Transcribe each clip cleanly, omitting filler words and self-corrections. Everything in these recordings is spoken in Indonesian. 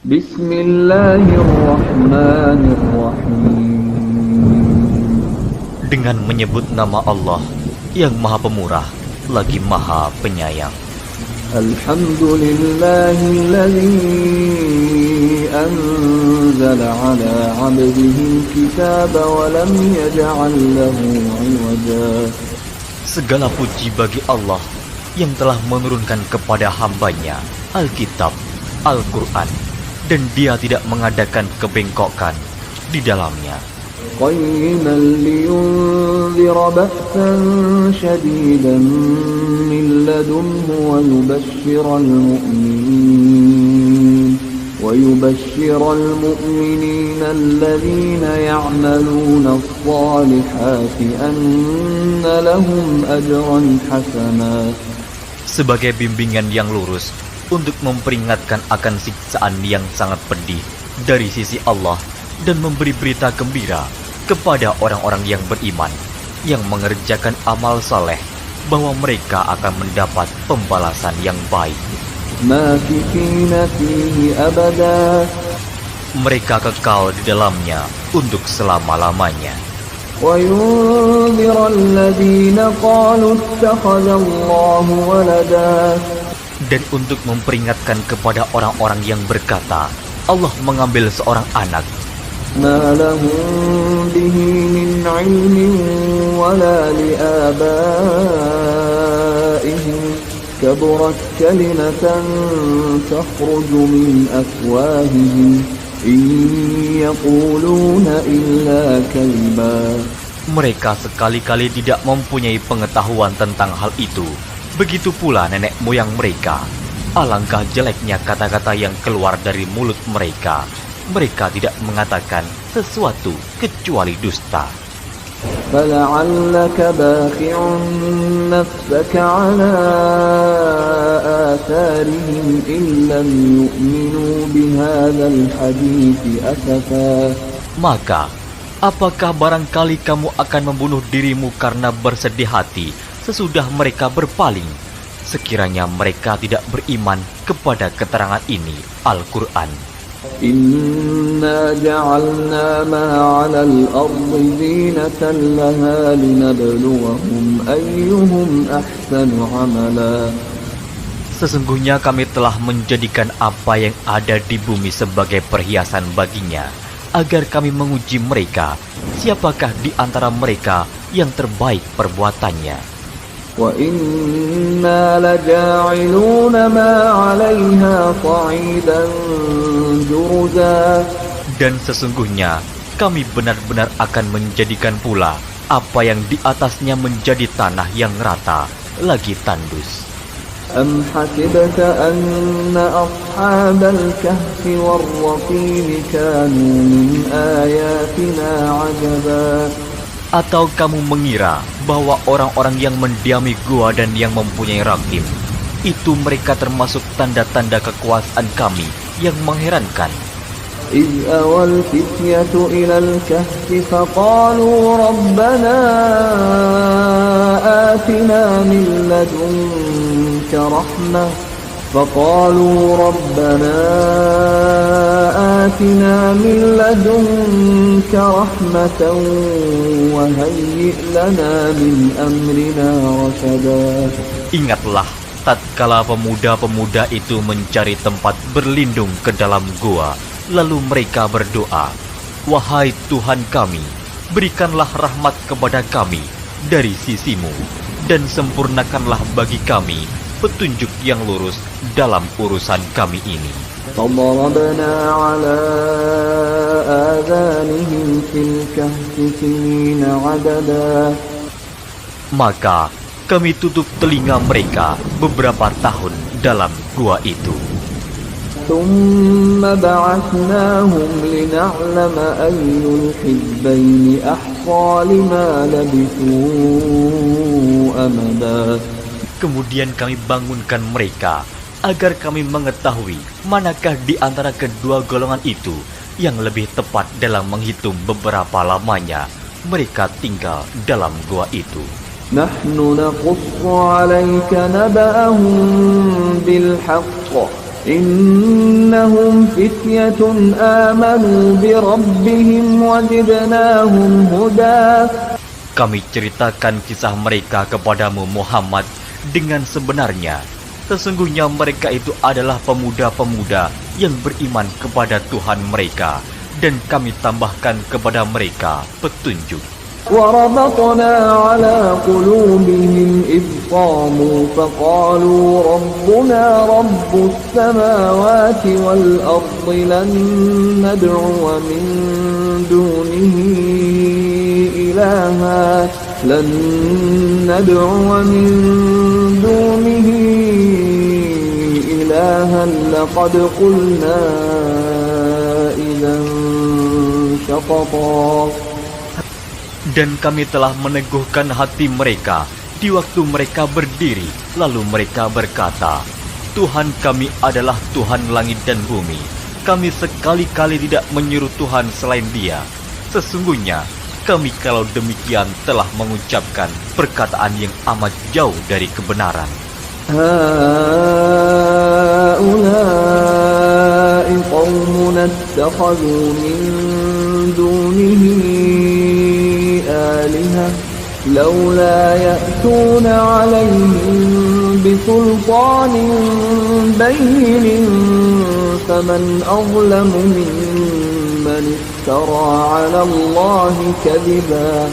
Bismillahirrahmanirrahim. Dengan menyebut nama Allah yang Maha Pemurah lagi Maha Penyayang. Alhamdulillahilladzi anzala ala 'abdihi al-kitaba wa lam yaj'al lahu 'iwaja. Segala puji bagi Allah yang telah menurunkan kepada hambanya Alkitab, Al-Quran, dan dia tidak mengadakan kebengkokan di dalamnya. قيما لينذر بأسا شديدا من لدنه ويبشر المؤمنين الذين يعملون الصالحات أن لهم أجرا حسنا. Sebagai bimbingan yang lurus untuk memperingatkan akan siksaan yang sangat pedih dari sisi Allah dan memberi berita gembira kepada orang-orang yang beriman yang mengerjakan amal saleh bahwa mereka akan mendapat pembalasan yang baik. ماكثين فيه أبدا. Mereka kekal di dalamnya untuk selama-lamanya. وينذر الذين قالوا اتخذ الله ولدا. Dan untuk memperingatkan kepada orang-orang yang berkata, Allah mengambil seorang anak. ما لهم به من علم ولا لآبائهم كبرت كلمة تخرج من أفواههم إن يقولون إلا كذبا. Mereka sekali-kali tidak mempunyai pengetahuan tentang hal itu. Begitu pula nenek moyang mereka. Alangkah jeleknya kata-kata yang keluar dari mulut mereka. Mereka tidak mengatakan sesuatu kecuali dusta. فلعلك باخع نفسك على آثارهم إن لم يؤمنوا بهذا الحديث أسفا. Maka, apakah barangkali kamu akan membunuh dirimu karena bersedih hati sesudah mereka berpaling, sekiranya mereka tidak beriman kepada keterangan ini, Al-Quran. إنا جعلنا ما على الأرض زينة لها لنبلوهم أيهم أحسن عملا. Sesungguhnya kami telah menjadikan apa yang ada di bumi sebagai perhiasan baginya, agar kami menguji mereka, siapakah di antara mereka yang terbaik perbuatannya. وَإِنَّا لَجَاعِلُونَ مَا عَلَيْهَا صَعِيدًا جُرُزًا. Dan sesungguhnya kami benar-benar akan menjadikan pula apa yang di atasnya menjadi tanah yang rata, lagi tandus. أَمْ حَسِبْتَ أَنَّ أَصْحَابَ الْكَهْفِ وَالرَّقِيمِ كَانُوا مِنْ آيَاتِنَا عَجَبًا. Atau kamu mengira bahwa orang-orang yang mendiami gua dan yang mempunyai rakim, itu mereka termasuk tanda-tanda kekuasaan kami yang mengherankan. إِذْ أَوَى الْفِتْيَةُ إِلَى الْكَهْفِ فَقَالُوا رَبَّنَا آتِنَا مِنْ لَدُنْكَ رَحْمَةً وَهَيِّئْ لَنَا مِنْ أَمْرِنَا رَشَدًا. Ingatlah tatkala pemuda-pemuda itu mencari tempat berlindung ke dalam gua, lalu mereka berdoa, "Wahai Tuhan kami, berikanlah rahmat kepada kami dari sisimu, dan sempurnakanlah bagi kami petunjuk yang lurus dalam urusan kami ini." فَضَرَبْنَا عَلَى آذَانِهِمْ فِي الْكَهْفِ سِنِينَ عَدَدًا. Maka kami tutup telinga mereka beberapa tahun dalam gua itu. ثُمَّ بَعَثْنَاهُمْ لِنَعْلَمَ أَيُّ الْحِزْبَيْنِ أَحْصَىٰ لِمَا لَبِثُوا أَمَدًا. Kemudian kami bangunkan mereka agar kami mengetahui manakah di antara kedua golongan itu yang lebih tepat dalam menghitung beberapa lamanya mereka tinggal dalam gua itu. نحن نقص عليك نبأهم بالحق إنهم فتية آمنوا بربهم وزدناهم هدى. Kami ceritakan kisah mereka kepadamu Muhammad dengan sebenarnya. Sesungguhnya mereka itu adalah pemuda-pemuda yang beriman kepada Tuhan mereka, dan kami tambahkan kepada mereka petunjuk. وَرَبَطْنَا عَلَى قُلُوبِهِمْ إِذْ قَامُوا فَقَالُوا رَبُّنَا رَبُّ السَّمَاوَاتِ وَالْأَرْضِ لَن نَّدْعُوَ مِن دُونِهِ إِلَٰهًا لَّقَدْ قُلْنَا إِذًا شَطَطًا. Dan kami telah meneguhkan hati mereka di waktu mereka berdiri, lalu mereka berkata, Tuhan kami adalah Tuhan langit dan bumi. Kami sekali-kali tidak menyuruh Tuhan selain Dia. Sesungguhnya kami kalau demikian telah mengucapkan perkataan yang amat jauh dari kebenaran. هَؤُلَاءِ قَوْمُنَا اتَّخَذُوا مِن دُونِهِ آلِهَةً لَوْلَا يَأْتُونَ عَلَيْهِم بِسُلْطَانٍ بَيِّنٍ فَمَنْ أَظْلَمُ مِمَّنِ افْتَرَىٰ عَلَى اللَّهِ كَذِبًا.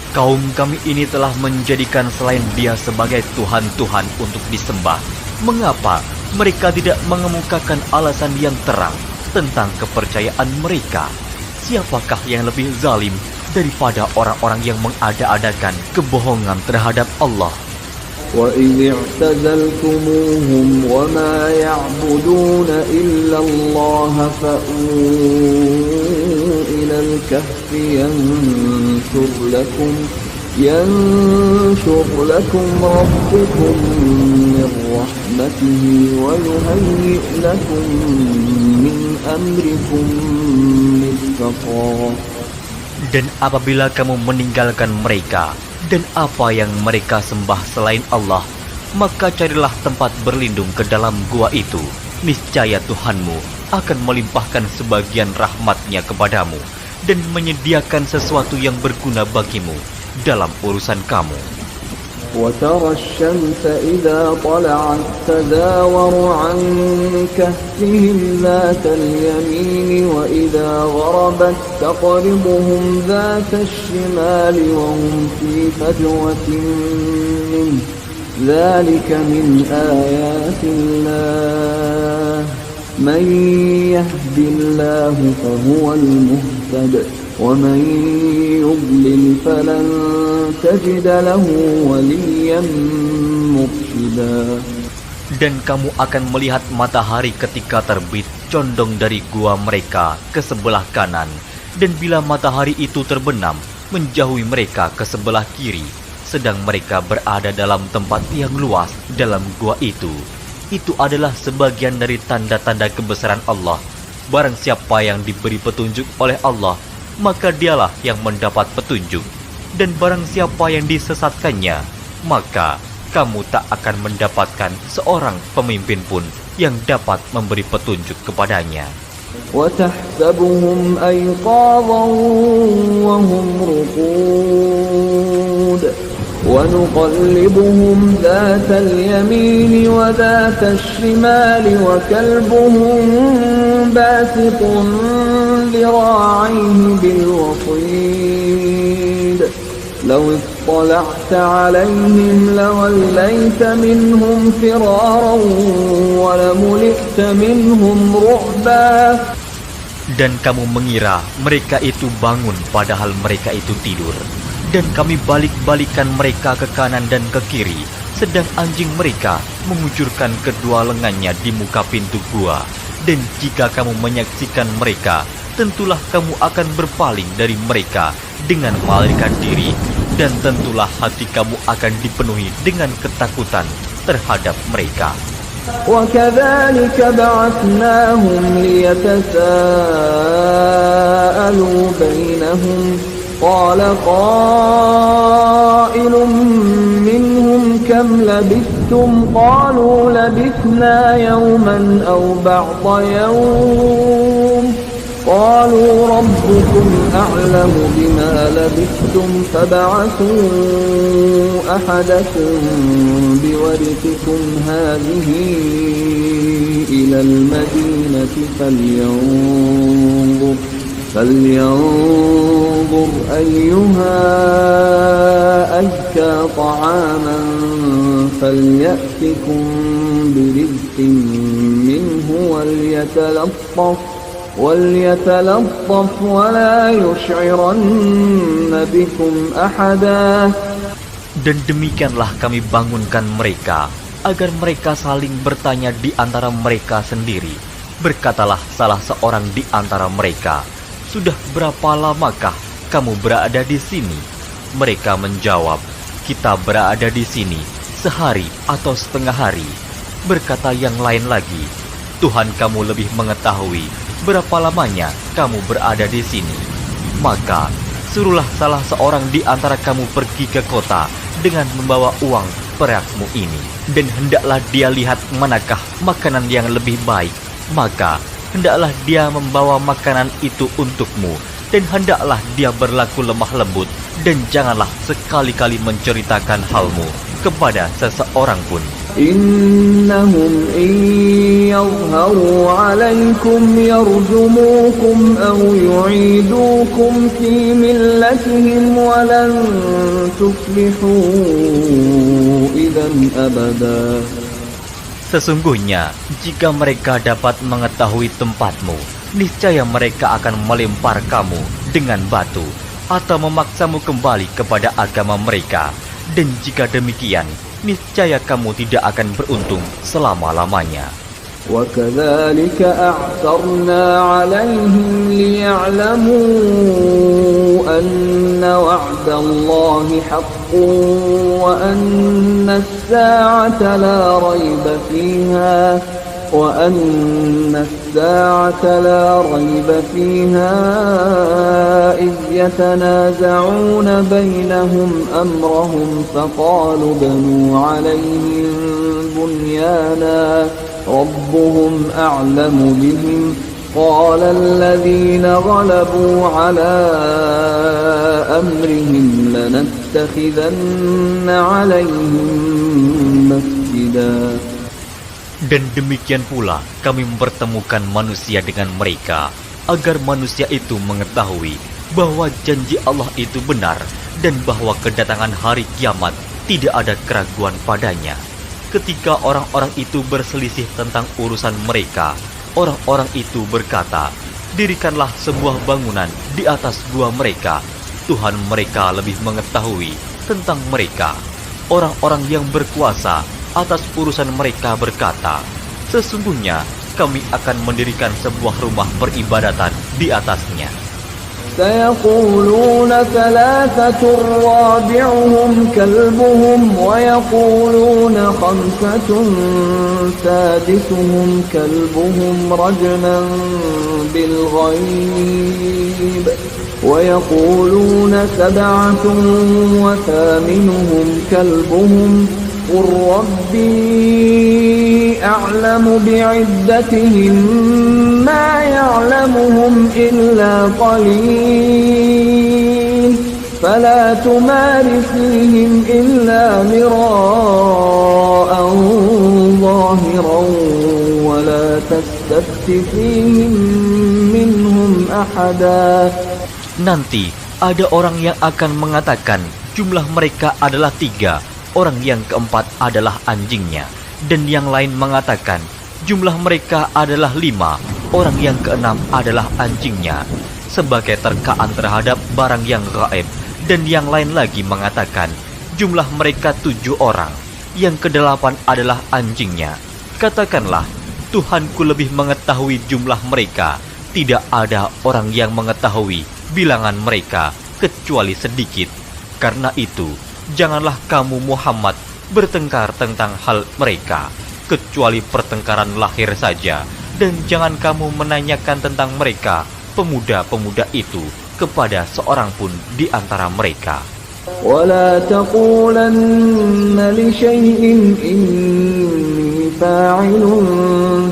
Kaum kami ini telah menjadikan selain Dia sebagai Tuhan-Tuhan untuk disembah. Mengapa mereka tidak mengemukakan alasan yang terang tentang kepercayaan mereka? Siapakah yang lebih zalim daripada orang-orang yang mengada-adakan kebohongan terhadap Allah? وَإِذِ اعْتَزَلْتُمُوهُمْ وَمَا يَعْبُدُونَ إِلَّا اللَّهَ فَأْوُوا إِلَى الْكَهْفِ يَنشُرْ لَكُمْ رَبُّكُمْ مِنْ رَحْمَتِهِ وَيُهَيِّئْ لَكُمْ مِنْ أَمْرِكُمْ مِرْفَقًا. Dan apabila kamu meninggalkan mereka dan apa yang mereka sembah selain Allah, maka carilah tempat berlindung ke dalam gua itu. Niscaya Tuhanmu akan melimpahkan sebagian rahmat-Nya kepadamu dan menyediakan sesuatu yang berguna bagimu dalam urusan kamu. وَتَرَى الشَّمْسَ إِذَا طَلَعَتْ تَزَاوَرُ عَنْ كَهْفِهِمْ ذَاتَ الْيَمِينِ وَإِذَا غَرَبَتْ تَقْرِضُهُمْ ذَاتَ الشِّمَالِ وَهُمْ فِي فَجْوَةٍ مِّنْهُ ذَلِكَ مِنْ آيَاتِ اللَّهِ مَنْ يَهْدِ اللَّهُ فَهُوَ الْمُهْتَدِ وَمَنْ يُضْلِلْ فَلَنْ تَجِدَ لَهُ وَلِيًّا مُرْشِدًا. Dan kamu akan melihat matahari ketika terbit condong dari gua mereka ke sebelah kanan, dan bila matahari itu terbenam menjauhi mereka ke sebelah kiri, sedang mereka berada dalam tempat yang luas dalam gua itu. Itu adalah sebagian dari tanda-tanda kebesaran Allah. Barang siapa yang diberi petunjuk oleh Allah, maka dialah yang mendapat petunjuk. Dan barang siapa yang disesatkannya, maka kamu tak akan mendapatkan seorang pemimpin pun yang dapat memberi petunjuk kepadanya. وَتَحْسَبُهُمْ أَيْقَاظًا وَهُمْ رُقُودٌ وَنُقَلِّبُهُمْ ذَاتَ الْيَمِينِ وَذَاتَ الشِّمَالِ وَكَلْبُهُمْ بَاسِطٌ ذِرَاعَيْهِ بِالْوَصِيدِ لَوِ اطَّلَعْتَ عَلَيْهِمْ لَوَلَّيْتَ مِنْهُمْ فِرَارًا وَلَمُلِئْتَ مِنْهُمْ رُعْبًا. Dan kamu mengira mereka itu bangun padahal mereka itu tidur. Dan kami balik-balikan mereka ke kanan dan ke kiri, sedang anjing mereka mengucurkan kedua lengannya di muka pintu gua. Dan jika kamu menyaksikan mereka, tentulah kamu akan berpaling dari mereka dengan melarikan diri, dan tentulah hati kamu akan dipenuhi dengan ketakutan terhadap mereka. وَكَذَلِكَ بَعَثْنَاهُمْ لِيَتَسَاءَلُوا بَيْنَهُمْ قَالَ قَائِلٌ مِّنْهُمْ كَمْ لَبِثْتُمْ لبثتم قالوا لبثنا يوما أو بعض يوم قالوا ربكم أعلم بما لبثتم فابعثوا أحدكم بورقكم هذه إلى المدينة فلينظر أيها أزكى طعاما فليأتكم برزق منه وليتلطف ولا يشعرن بكم أحدا. Dan demikianlah kami bangunkan mereka, agar mereka saling bertanya di antara mereka sendiri. Berkatalah salah seorang di antara mereka, "Sudah berapa lamakah kamu berada di sini?" Mereka menjawab, "Kita berada di sini sehari atau setengah hari." Berkata yang lain lagi, "Tuhan kamu lebih mengetahui berapa lamanya kamu berada di sini. Maka suruhlah salah seorang di antara kamu pergi ke kota dengan membawa uang perakmu ini, dan hendaklah dia lihat manakah makanan yang lebih baik. Maka hendaklah dia membawa makanan itu untukmu, dan hendaklah dia berlaku lemah lembut, dan janganlah sekali-kali menceritakan halmu kepada seseorang pun. إنهم إن يظهروا عليكم يرجموكم أو يعيدوكم في ملتهم ولن تفلحوا إذا أبدا. Sesungguhnya, jika mereka dapat mengetahui tempatmu, niscaya mereka akan melempar kamu dengan batu atau memaksamu kembali kepada agama mereka. Dan jika demikian, niscaya kamu tidak akan beruntung selama-lamanya. وَكَذَلِكَ أَعْثَرْنَا عَلَيْهِمْ لِيَعْلَمُوا أَنَّ وَعْدَ اللَّهِ حَقٌّ وَأَنَّ السَّاعَةَ لَا رَيْبَ فِيهَا إِذْ يَتَنَازَعُونَ بَيْنَهُمْ أَمْرَهُمْ فَقَالُوا ابْنُوا عَلَيْهِمْ بُنْيَانًا رَبُّهُمْ أَعْلَمُ بِهِمْ قَالَ الَّذِينَ غَلَبُوا عَلَى أَمْرِهِمْ لَنَتَّخِذَنَّ عَلَيْهِمْ مَسْجِدًا. Dan demikian pula kami mempertemukan manusia dengan mereka, agar manusia itu mengetahui bahwa janji Allah itu benar, dan bahwa kedatangan hari kiamat tidak ada keraguan padanya. Ketika orang-orang itu berselisih tentang urusan mereka, orang-orang itu berkata, "Dirikanlah sebuah bangunan di atas gua mereka. Tuhan mereka lebih mengetahui tentang mereka." Orang-orang yang berkuasa atas urusan mereka berkata, "Sesungguhnya kami akan mendirikan sebuah rumah peribadatan di atasnya." سيقولون ثلاثة رابعهم كلبهم ويقولون خمسة سادسهم كلبهم رجما بالغيب ويقولون سبعة وثامنهم كلبهم قل ربي أعلم بعدتهم ما يعلمهم إلا قليل فلا تمار فيهم إلا مراء ظاهرا ولا تستفت فيهم منهم أحدا. Nanti ada orang yang akan mengatakan jumlah mereka adalah 3, orang yang keempat adalah anjingnya, dan yang lain mengatakan jumlah mereka adalah 5, orang yang keenam adalah anjingnya, sebagai terkaan terhadap barang yang gaib. Dan yang lain lagi mengatakan jumlah mereka 7 orang, yang ke-8 adalah anjingnya. Katakanlah, Tuhanku lebih mengetahui jumlah mereka. Tidak ada orang yang mengetahui bilangan mereka kecuali sedikit. Karena itu, janganlah kamu Muhammad bertengkar tentang hal mereka, kecuali pertengkaran lahir saja, dan jangan kamu menanyakan tentang mereka, pemuda-pemuda itu, kepada seorang pun di antara mereka. ولا تقولن لشيء إني فاعل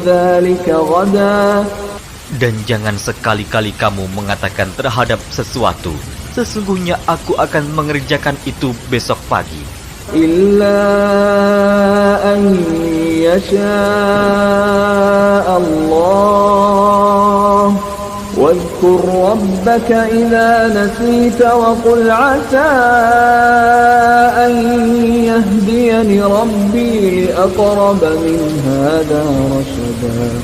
ذلك غدا. Dan jangan sekali-kali kamu mengatakan terhadap sesuatu, sesungguhnya aku akan mengerjakan itu besok pagi. إلا أن يشاء الله واذكر ربك إذا نسيت وقل عسى أن يهديني ربي لأقرب من هذا رشدا.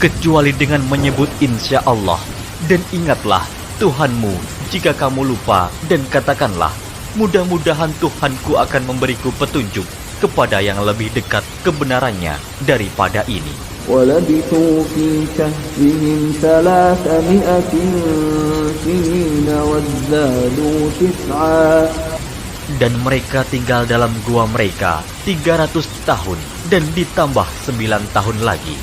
Kecuali dengan menyebut insya Allah, dan ingatlah Tuhanmu jika kamu lupa, dan katakanlah, mudah-mudahan Tuhanku akan memberiku petunjuk kepada yang lebih dekat kebenarannya daripada ini. وَلَبِثُوا فِي كَهْفِهِمْ 300 سِنِينَ وَازْدَادُوا تِسْعًا. Dan mereka tinggal dalam gua mereka 300 tahun dan ditambah 9 tahun lagi.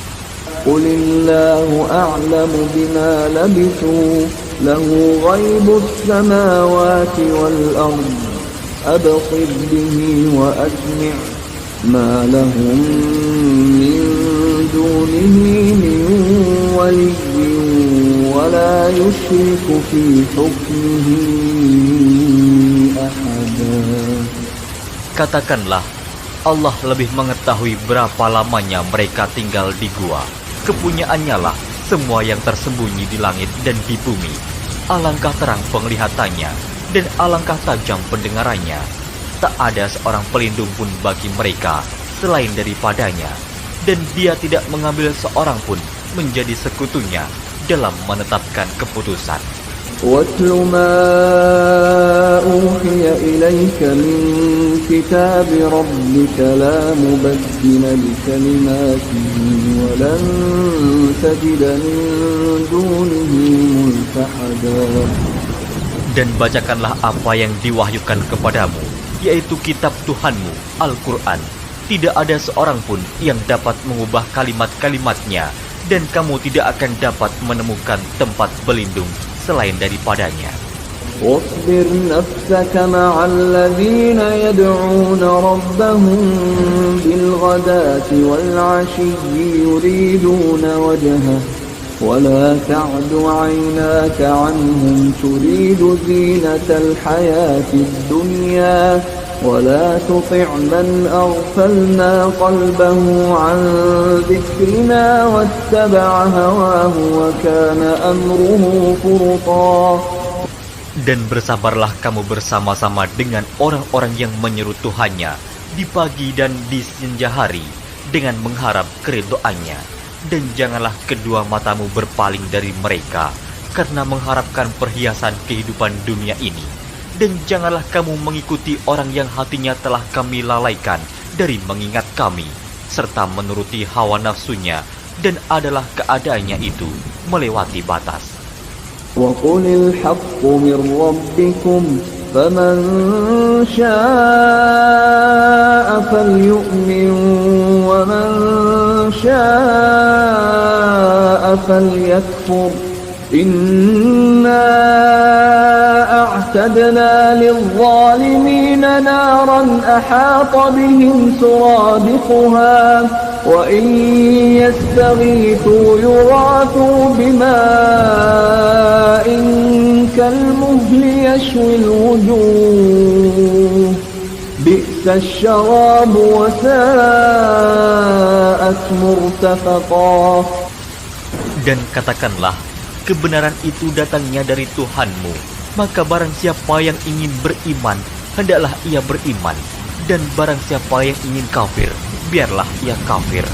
قُلِ اللَّهُ أَعْلَمُ بِمَا لَبِثُوا لَهُ غَيْبُ السَّمَاوَاتِ وَالْأَرْضِ أَبْصِرْ بِهِ وَأَسْمِعْ مَا لَهُم مِّن دُونِهِ مِن وَلِيٍّ وَلَا يُشْرِكُ فِي حُكْمِهِ أَحَدًا. Katakanlah, Allah lebih mengetahui berapa lamanya mereka tinggal di gua. Kepunyaannya lah semua yang tersembunyi di langit dan di bumi. Alangkah terang penglihatannya dan alangkah tajam pendengarannya. Tak ada seorang pelindung pun bagi mereka selain daripadanya, dan dia tidak mengambil seorang pun menjadi sekutunya dalam menetapkan keputusan. وَاتْلُ مَا أُوحِيَ إِلَيْكَ مِنْ كِتَابِ رَبِّكَ لَا مُبَدِّلَ لِكَلِمَاتِهِ وَلَنْ تَجِدَ مِنْ دُونِهِ مُلْتَحَدًا. Dan bacakanlah apa yang diwahyukan kepadamu, yaitu kitab Tuhanmu, Al-Quran. Tidak ada seorang pun yang dapat mengubah kalimat-kalimatnya, dan kamu tidak akan dapat menemukan tempat berlindung selain daripadanya. واصبر نفسك مع الذين يدعون ربهم بالغداة والعشي يريدون وجهه ولا تعد عيناك عنهم تريد زينة الحياة الدنيا ولا تطع من أغفلنا قلبه عن ذكرنا واتبع هواه وكان أمره فرطا. Dan bersabarlah kamu bersama-sama dengan orang-orang yang menyeru Tuhannya di pagi dan di senja hari dengan mengharap keridhoannya. Dan janganlah kedua matamu berpaling dari mereka karena mengharapkan perhiasan kehidupan dunia ini. Dan janganlah kamu mengikuti orang yang hatinya telah kami lalaikan dari mengingat kami, serta menuruti hawa nafsunya, dan adalah keadaannya itu melewati batas. وَقُلِ الْحَقُّ مِنْ رَبِّكُمْ فَمَنْ شَاءَ فَلْيُؤْمِنْ وَمَنْ شَاءَ فَلْيَكْفُرْ إِنَّا أَعْتَدْنَا لِلظَّالِمِينَ نَارًا أَحَاطَ بِهِمْ سُرَادِقُهَا وَإِنْ يَسْتَغِيثُوا يُغَاثُوا بِمَاءٍ كَالْمُهْلِ يَشْوِي الْوُجُوهَ بِئْسَ الشَّرَابُ وَسَاءَتْ مُرْتَفَقًا. Dan katakanlah, kebenaran itu datangnya dari Tuhanmu, maka barang siapa yang ingin beriman, hendaklah ia beriman, dan barang siapa yang ingin kafir, biarlah ia kafir.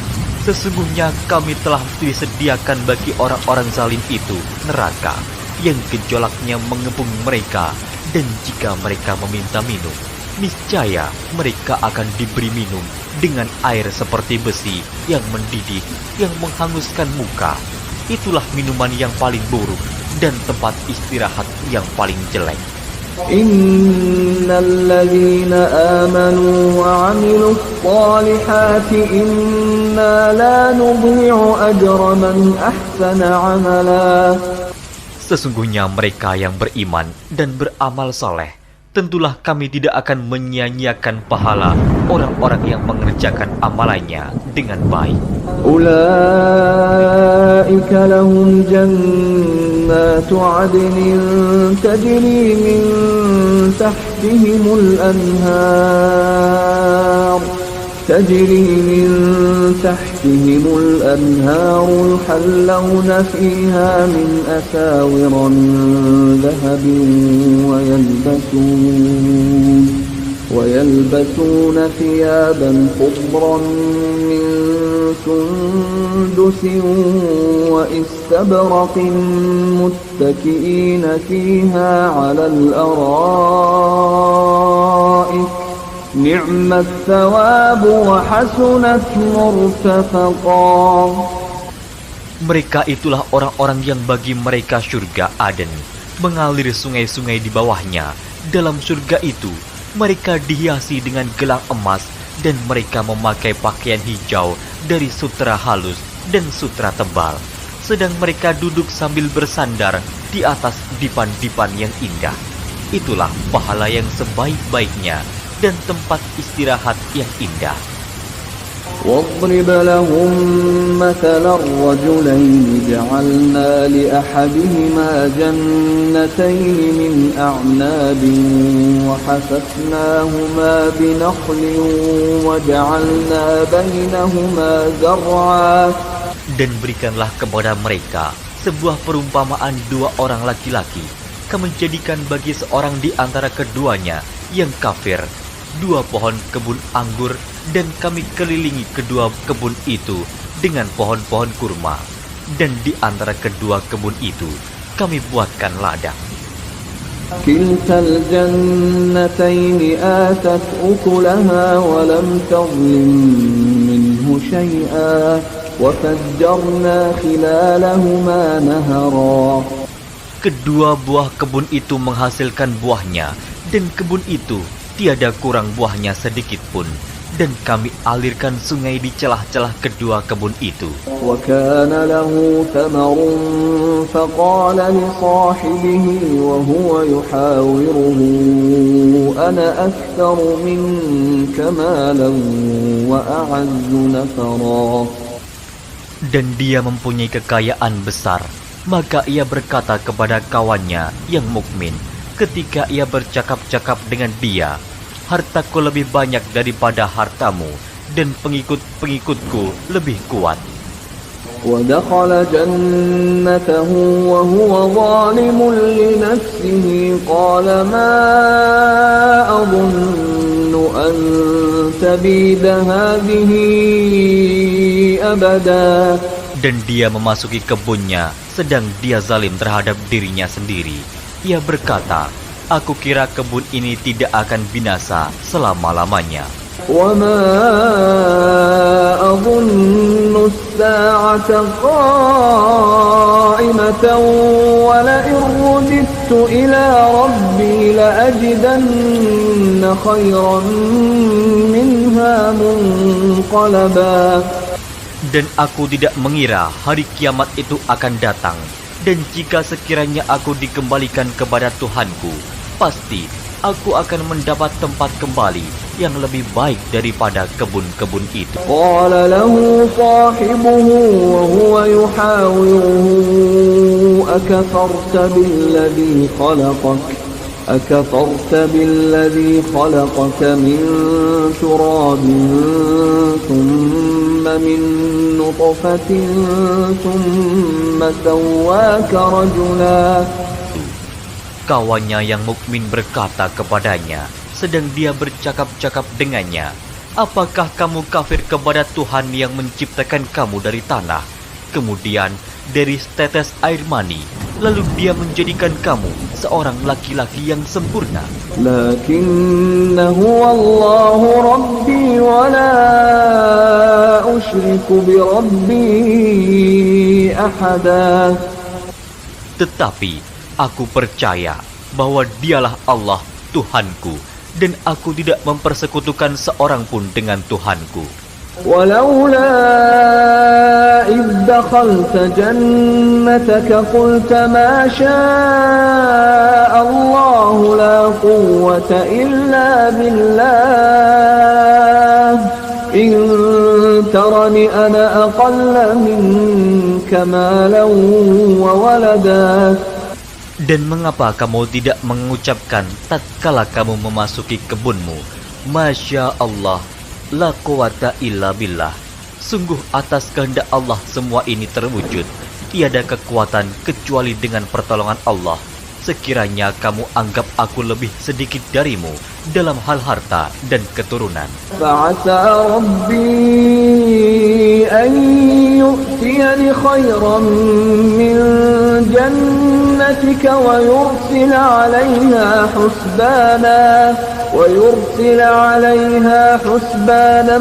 Sesungguhnya kami telah disediakan bagi orang-orang zalim itu neraka, yang gejolaknya mengepung mereka, dan jika mereka meminta minum, niscaya mereka akan diberi minum dengan air seperti besi yang mendidih, yang menghanguskan muka. Itulah minuman yang paling buruk dan tempat istirahat yang paling jelek. Innal ladzina amanu wa 'amilus shalihati inna la nudhi'u ajra man ahsana 'amala. Sesungguhnya mereka yang beriman dan beramal soleh, tentulah kami tidak akan menyia-nyiakan pahala orang-orang yang mengerjakan amalannya dengan baik. Ulaika lahum jannatu adnin tajri min tahtihimul anhar يحلون فيها من أساور من ذهب ويلبسون ثيابا خضرا من سندس واستبرق متكئين فيها على الأرائك نعم الثواب وحسنت مرتفقا. Mereka itulah orang-orang yang bagi mereka surga Aden, mengalir sungai-sungai di bawahnya. Dalam surga itu, mereka dihiasi dengan gelang emas dan mereka memakai pakaian hijau dari sutra halus dan sutra tebal. Sedang mereka duduk sambil bersandar di atas dipan-dipan yang indah. Itulah pahala yang sebaik-baiknya dan tempat istirahat yang indah. واضرب لهم مثل الرجلين جعلنا لأحدهما جنتين من أعناب وحففناهما بنخل وجعلنا بينهما زرعا. Dan berikanlah kepada mereka sebuah perumpamaan dua orang laki-laki. Kami menjadikan bagi seorang di antara keduanya yang kafir dua pohon kebun anggur, dan kami kelilingi kedua kebun itu dengan pohon-pohon kurma, dan di antara kedua kebun itu kami buatkan ladang. Kiltal jannatayn atat ukulaha wa lam tadhlim minhu shay'an wa fajjarna khilalahuma nahara. Kedua buah kebun itu menghasilkan buahnya, dan kebun itu tiada kurang buahnya sedikit pun, dan kami alirkan sungai di celah-celah kedua kebun itu. وَكَانَ لَهُ ثَمَرٌ فَقَالَ لِصَاحِبِهِ وَهُوَ يُحَاوِرُهُ أَنَا أَكْثَرُ مِنكَ مَالًا وَأَعَزُّ نَفَرًا. Dan dia mempunyai kekayaan besar, maka ia berkata kepada kawannya yang mukmin ketika ia bercakap-cakap dengan dia, hartaku lebih banyak daripada hartamu, dan pengikut-pengikutku lebih kuat. وَدَخَلَ جَنَّتَهُ وَهُوَ ظَالِمٌ لِنَفْسِهِ قَالَ مَا أَظُنُّ أَن تَبِيدَ هَذِهِ أَبَدًا. Dan dia memasuki kebunnya, sedang dia zalim terhadap dirinya sendiri. Ia berkata, aku kira kebun ini tidak akan binasa selama-lamanya. وَمَا أَظُنُّ السَّاعَةَ قَائِمَةً وَلَئِن رُّدِدتُّ إِلَى رَبِّي لَأَجِدَنَّ خَيْرًا مِنْهَا مُنْقَلَبًا. Dan aku tidak mengira hari kiamat itu akan datang. Dan jika sekiranya aku dikembalikan kepada Tuhanku, pasti aku akan mendapat tempat kembali yang lebih baik daripada kebun-kebun itu. Qala lahu sahibuhu wa huwa yuhawiruhu akafarta billadhi khalaqaka min turabin thumma min nutfatin thumma sawwaka rajula. Kawannya yang mukmin berkata kepadanya, sedang dia bercakap-cakap dengannya, apakah kamu kafir kepada Tuhan yang menciptakan kamu dari tanah, kemudian dari setetes air mani, lalu dia menjadikan kamu seorang laki-laki yang sempurna? Lakinnahu Allahu Rabbi wa la usyriku bi Rabbi ahada. Tetapi aku percaya bahwa dialah Allah Tuhanku, dan aku tidak mempersekutukan seorang pun dengan Tuhanku. ولولا إذ دخلت جنتك قلت ما شاء الله لا قوة إلا بالله إن ترني أنا أقل منك مالا وولدا. Dan mengapa kamu tidak mengucapkan tatkala kamu memasuki kebunmu, Masya Allah, la quwata illa billah. Sungguh atas kehendak Allah semua ini terwujud. Tiada kekuatan kecuali dengan pertolongan Allah. Sekiranya kamu anggap aku lebih sedikit darimu dalam hal harta dan keturunan. فعسى ربي أن يؤتيني خيرا من جنتك ويرسل عليها حسبانا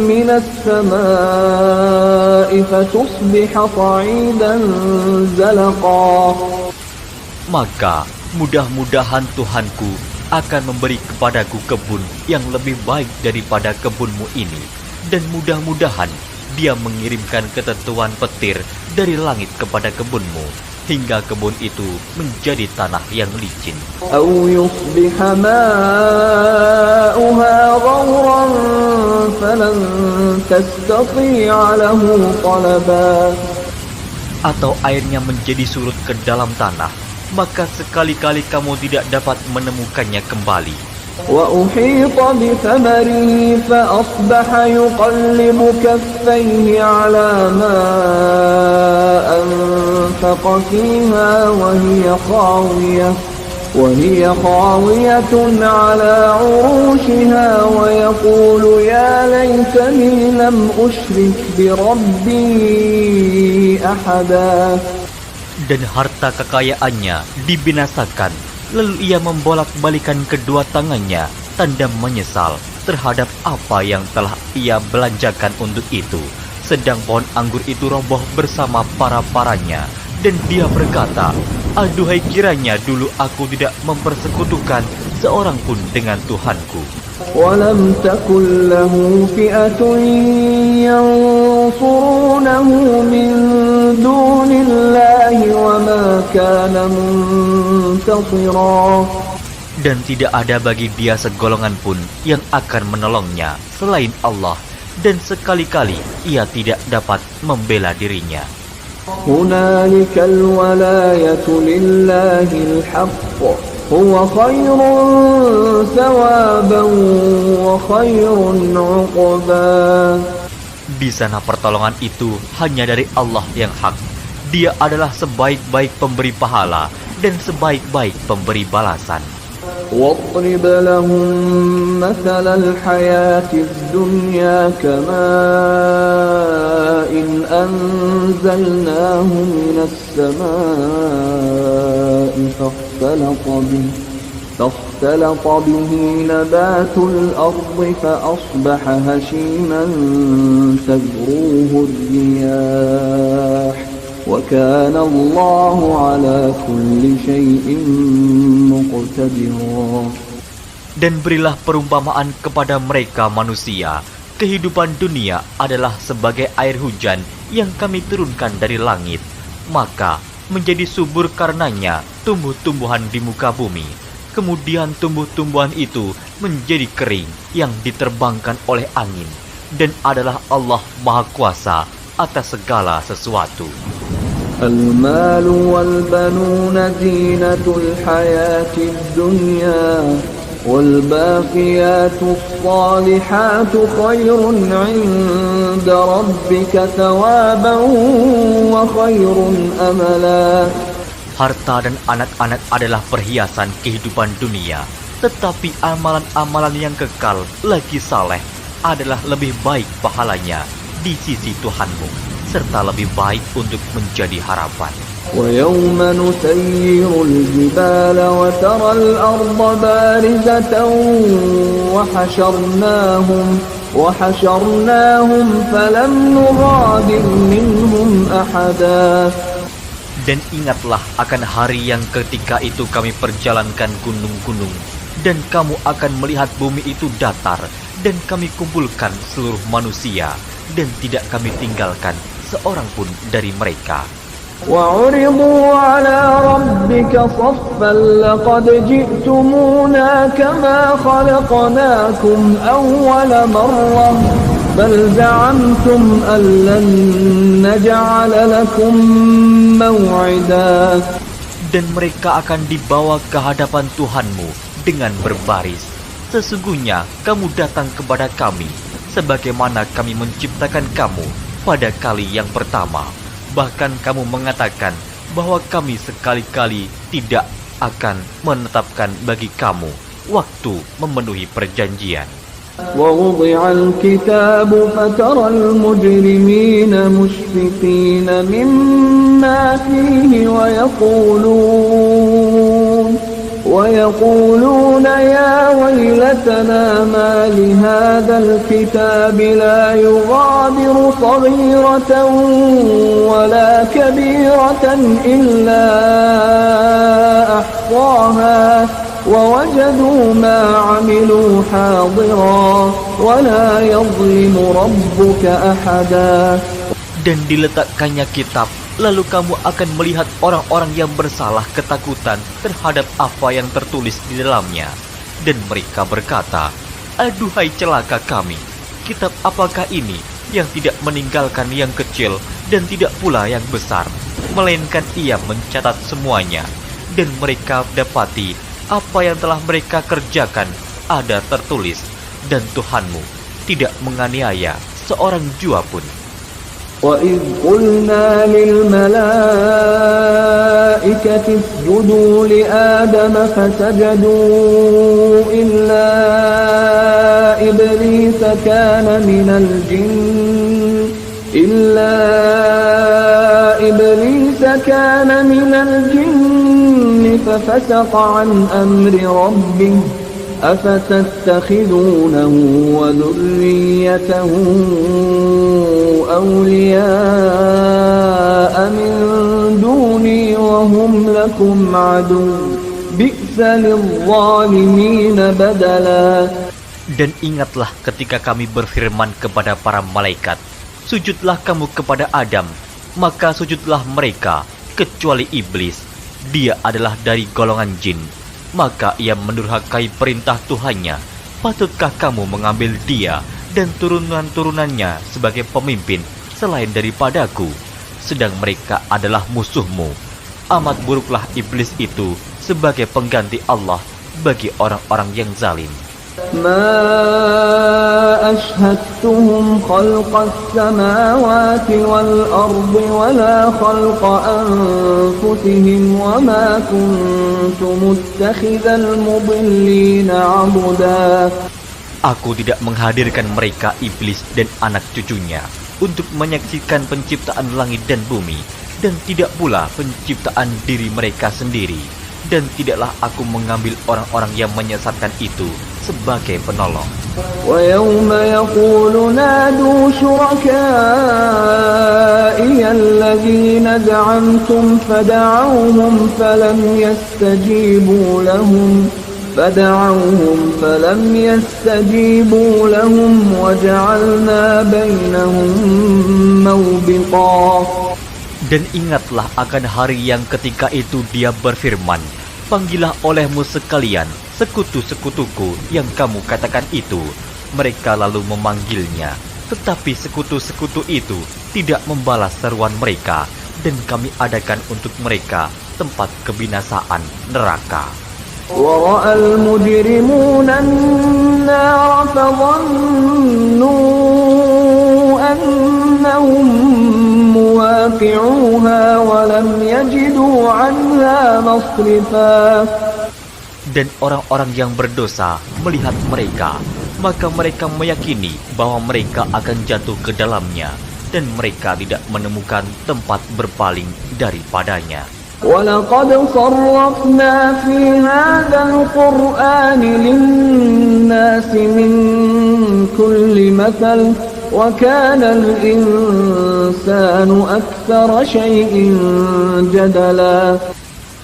من السماء فتصبح صعيدا زلقا. Maka mudah-mudahan Tuhanku akan memberi kepadaku kebun yang lebih baik daripada kebunmu ini, dan mudah-mudahan Dia mengirimkan ketentuan petir dari langit kepada kebunmu hingga kebun itu menjadi tanah yang licin. أو يصبح ماؤها غورا فلن تستطيع له طلبا. Atau airnya menjadi surut ke dalam tanah, maka sekali-kali kamu tidak dapat menemukannya kembali. وأحيط بثمره فأصبح يقلب كفيه على ما أنفق فيها وهي خاوية على عروشها ويقول يا ليتني لم أشرك بربي أحدا. Dan harta kekayaannya dibinasakan, lalu ia membolak-balikan kedua tangannya, tanda menyesal terhadap apa yang telah ia belanjakan untuk itu. Sedang pohon anggur itu roboh bersama para-paranya, dan dia berkata, aduhai kiranya dulu aku tidak mempersekutukan seorang pun dengan Tuhanku. ولم تكن له فئة ينصرونه من دون الله وما كان منتصرا. Dan tidak ada bagi dia segolongan pun yang akan menolongnya selain Allah, dan sekali-kali ia tidak dapat membela dirinya. هنالك الولاية لله الحق هو خير ثوابا وخير عقبا. Di sana pertolongan itu hanya dari Allah yang hak. Dia adalah sebaik-baik pemberi pahala dan sebaik-baik pemberi balasan. واضرب لهم مثل الحياة الدنيا كماء أنزلناه من السماء فاختلط به نبات الأرض فأصبح هشيما تذروه الرياح وكان الله على كل شيء مقتدرا. Dan berilah perumpamaan kepada mereka manusia. Kehidupan dunia adalah sebagai air hujan yang kami turunkan dari langit. Maka menjadi subur karenanya tumbuh-tumbuhan di muka bumi. Kemudian tumbuh-tumbuhan itu menjadi kering yang diterbangkan oleh angin. Dan adalah Allah Maha Kuasa atas segala sesuatu. المال والبنون زينة الحياة الدنيا والباقيات الصالحات خير عند ربك ثوابا وخير أملا. Harta dan anak-anak adalah perhiasan kehidupan dunia, tetapi amalan-amalan yang kekal lagi saleh adalah lebih baik pahalanya di sisi Tuhanmu, serta lebih baik untuk menjadi harapan. ويوم نسير الجبال وترى الأرض بارزة وحشرناهم فلم نغادر منهم أحدا. Dan ingatlah akan hari yang ketika itu kami perjalankan gunung-gunung, dan kamu akan melihat bumi itu datar, dan kami kumpulkan seluruh manusia, dan tidak kami tinggalkan seorang pun dari mereka. وعرضوا على ربك صفا لقد جئتمونا كما خلقناكم أول مرة بل زعمتم أن لن نجعل لكم موعدا. Dan mereka akan dibawa ke hadapan Tuhanmu dengan berbaris. Sesungguhnya kamu datang kepada kami sebagaimana kami menciptakan kamu pada kali yang pertama. Bahkan kamu mengatakan bahwa kami sekali-kali tidak akan menetapkan bagi kamu waktu memenuhi perjanjian. ووضع الكتاب فترى المجرمين مشفقين مما فيه ويقولون يا ويلتنا ما لهذا الكتاب لا يغادر صغيرة ولا كبيرة إلا أحصاها ووجدوا ما عملوا حاضرا ولا يظلم ربك أحدا. Dan diletakkannya kitab, lalu kamu akan melihat orang-orang yang bersalah ketakutan terhadap apa yang tertulis di dalamnya. Dan mereka berkata, aduhai celaka kami, kitab apakah ini yang tidak meninggalkan yang kecil dan tidak pula yang besar, melainkan ia mencatat semuanya. Dan mereka dapati apa yang telah mereka kerjakan ada tertulis, dan Tuhanmu tidak menganiaya seorang jua pun. وَإِذْ قُلْنَا لِلْمَلَائِكَةِ اسْجُدُوا لِآدَمَ فَسَجَدُوا إِلَّا إِبْلِيسَ كَانَ مِنَ الْجِنِّ فَفَسَقَ عَنْ أَمْرِ رَبِّهِ أَفَتَتَّخِذُونَهُ وَذُرِّيَّتَهُ أَوْلِيَاءَ مِنْ دُونِي وَهُمْ لَكُمْ عَدُوٌّ بِئْسَ لِلظَّالِمِينَ بَدَلًا. Dan ingatlah ketika kami berfirman kepada para malaikat, sujudlah kamu kepada Adam, maka sujudlah mereka kecuali iblis. Dia adalah dari golongan jin. Maka ia mendurhakai perintah Tuhannya. Patutkah kamu mengambil dia dan turunan-turunannya sebagai pemimpin selain daripadaku, sedang mereka adalah musuhmu? Amat buruklah iblis itu sebagai pengganti Allah bagi orang-orang yang zalim. ما أشهدتهم خلق السماوات والأرض ولا خلق أنفسهم وما كنت متخذ المضلين عضدا. Aku tidak menghadirkan mereka iblis dan anak cucunya untuk menyaksikan penciptaan langit dan bumi, dan tidak pula penciptaan diri mereka sendiri. Dan tidaklah aku mengambil orang-orang yang menyesatkan itu sebagai penolong. وَيَوْمَ يَقُولُ نَادُوا شُرَكَائِيَ الَّذِينَ زَعَمْتُمْ فَدَعَوْهُمْ فَلَمْ يَسْتَجِيبُوا لَهُمْ وَجَعَلْنَا بَيْنَهُمْ مَوْبِقًا. Dan ingatlah akan hari yang ketika itu dia berfirman, panggillah olehmu sekalian sekutu-sekutuku yang kamu katakan itu. Mereka lalu memanggilnya, tetapi sekutu-sekutu itu tidak membalas seruan mereka, dan kami adakan untuk mereka tempat kebinasaan neraka. وَرَأَى الْمُجْرِمُونَ النَّارَ فَظَنُّوا أَنَّهُمْ مُوَاقِعُوهَا وَلَمْ يَجِدُوا عَنْهَا مَصْرِفًا. Dan orang-orang yang berdosa melihat mereka, maka mereka meyakini bahwa mereka akan jatuh ke dalamnya, dan mereka tidak menemukan tempat berpaling daripadanya. وَلَقَدْ صَرَّفْنَا فِي هَذَا الْقُرْآنِ لِلنَّاسِ مِنْ كُلِّ مَثَلٍ وَكَانَ الْإِنْسَانُ أَكْثَرَ شَيْءٍ جَدَلًا.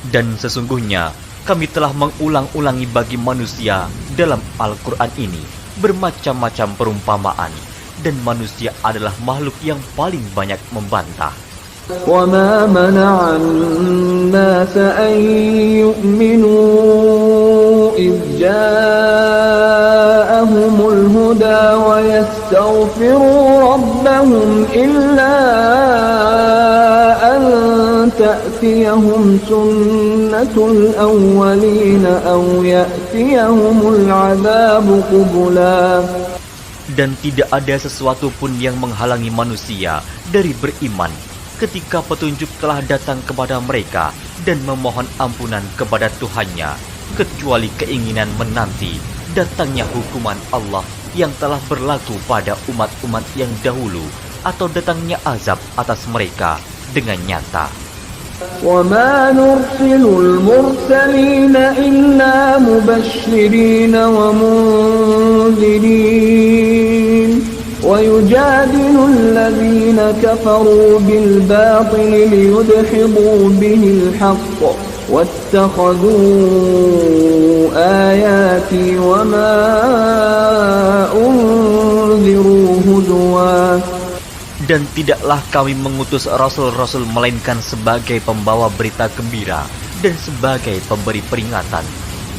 Dan sesungguhnya kami telah mengulang-ulangi bagi manusia dalam Al-Quran ini bermacam-macam perumpamaan, dan manusia adalah makhluk yang paling banyak membantah. وَمَا مَنَعَ النَّاسَ أَن يُؤْمِنُوا إِذْ جَاءَهُمُ الْهُدَى وَيَسْتَغْفِرُوا رَبَّهُمْ إِلَّا أَن تَأْتِيَهُمْ سُنَّةُ الْأَوَّلِينَ أَوْ يَأْتِيَهُمُ الْعَذَابُ قُبُلًا. Dan tidak ada sesuatu pun yang menghalangi manusia dari beriman ketika petunjuk telah datang kepada mereka dan memohon ampunan kepada Tuhannya, kecuali keinginan menanti datangnya hukuman Allah yang telah berlaku pada umat-umat yang dahulu, atau datangnya azab atas mereka dengan nyata. وَمَا نُرْسِلُ الْمُرْسَلِينَ إِلَّا مُبَشِّرِينَ وَمُنذِرِينَ وَيُجَادِلُ الَّذِينَ كَفَرُوا بِالْبَاطِلِ لِيُدْحِضُوا بِهِ الْحَقَّ وَاتَّخَذُوا آيَاتِي وَمَا أُنذِرُوا هُزُوًا. Dan tidaklah kami mengutus rasul-rasul melainkan sebagai pembawa berita gembira dan sebagai pemberi peringatan.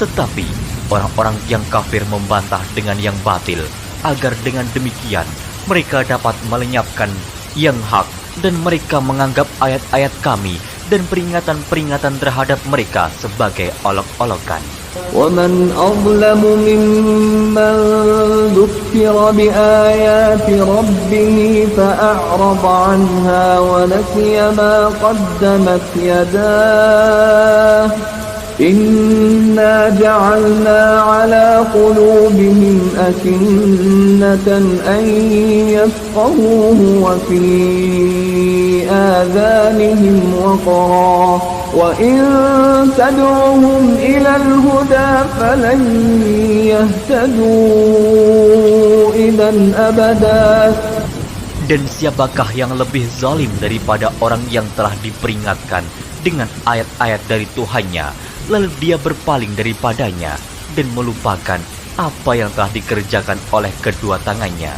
Tetapi orang-orang yang kafir membantah dengan yang batil, agar dengan demikian mereka dapat melenyapkan yang hak, dan mereka menganggap ayat-ayat kami dan peringatan-peringatan terhadap mereka sebagai olok-olokan. وَمَنْ أَظْلَمُ مِمَّنْ ذُكِّرَ بِآيَاتِ رَبِّهِ فَأَعْرَضَ عَنْهَا وَنَسِيَ مَا قَدَّمَتْ يَدَاهُ إِنَّا جَعَلْنَا عَلَى قُلُوبِهِمْ أَكِنَّةً أَنْ يَفْقَهُوهُ وَفِي آذَانِهِمْ وَقْرًا وَإِنْ تَدْعُهُمْ إِلَى الْهُدَى فَلَنْ يَهْتَدُوا إِذًا أَبَدًا. Dan siapakah yang lebih zalim daripada orang yang telah diperingatkan dengan ayat-ayat dari Tuhannya, lalu dia berpaling daripadanya dan melupakan apa yang telah dikerjakan oleh kedua tangannya.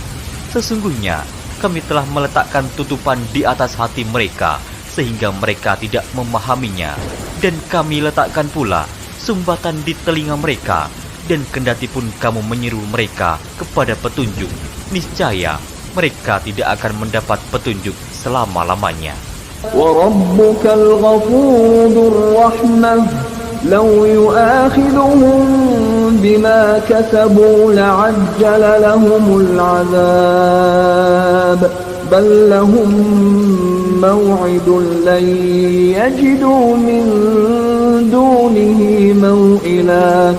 Sesungguhnya kami telah meletakkan tutupan di atas hati mereka sehingga mereka tidak memahaminya, dan kami letakkan pula sumbatan di telinga mereka, dan kendati pun kamu menyeru mereka kepada petunjuk, niscaya mereka tidak akan mendapat petunjuk selama-lamanya. وَرَبُّكَ الْغَفُورُ ذُو الرَّحْمَةِ لَوْ يُؤَاخِذُهُم بِمَا كَسَبُوا لَعَجَّلَ لَهُمُ الْعَذَابَ بَل لَّهُم مَّوْعِدٌ لَّن يَجِدُوا مِن دُونِهِ مَوْئِلًا.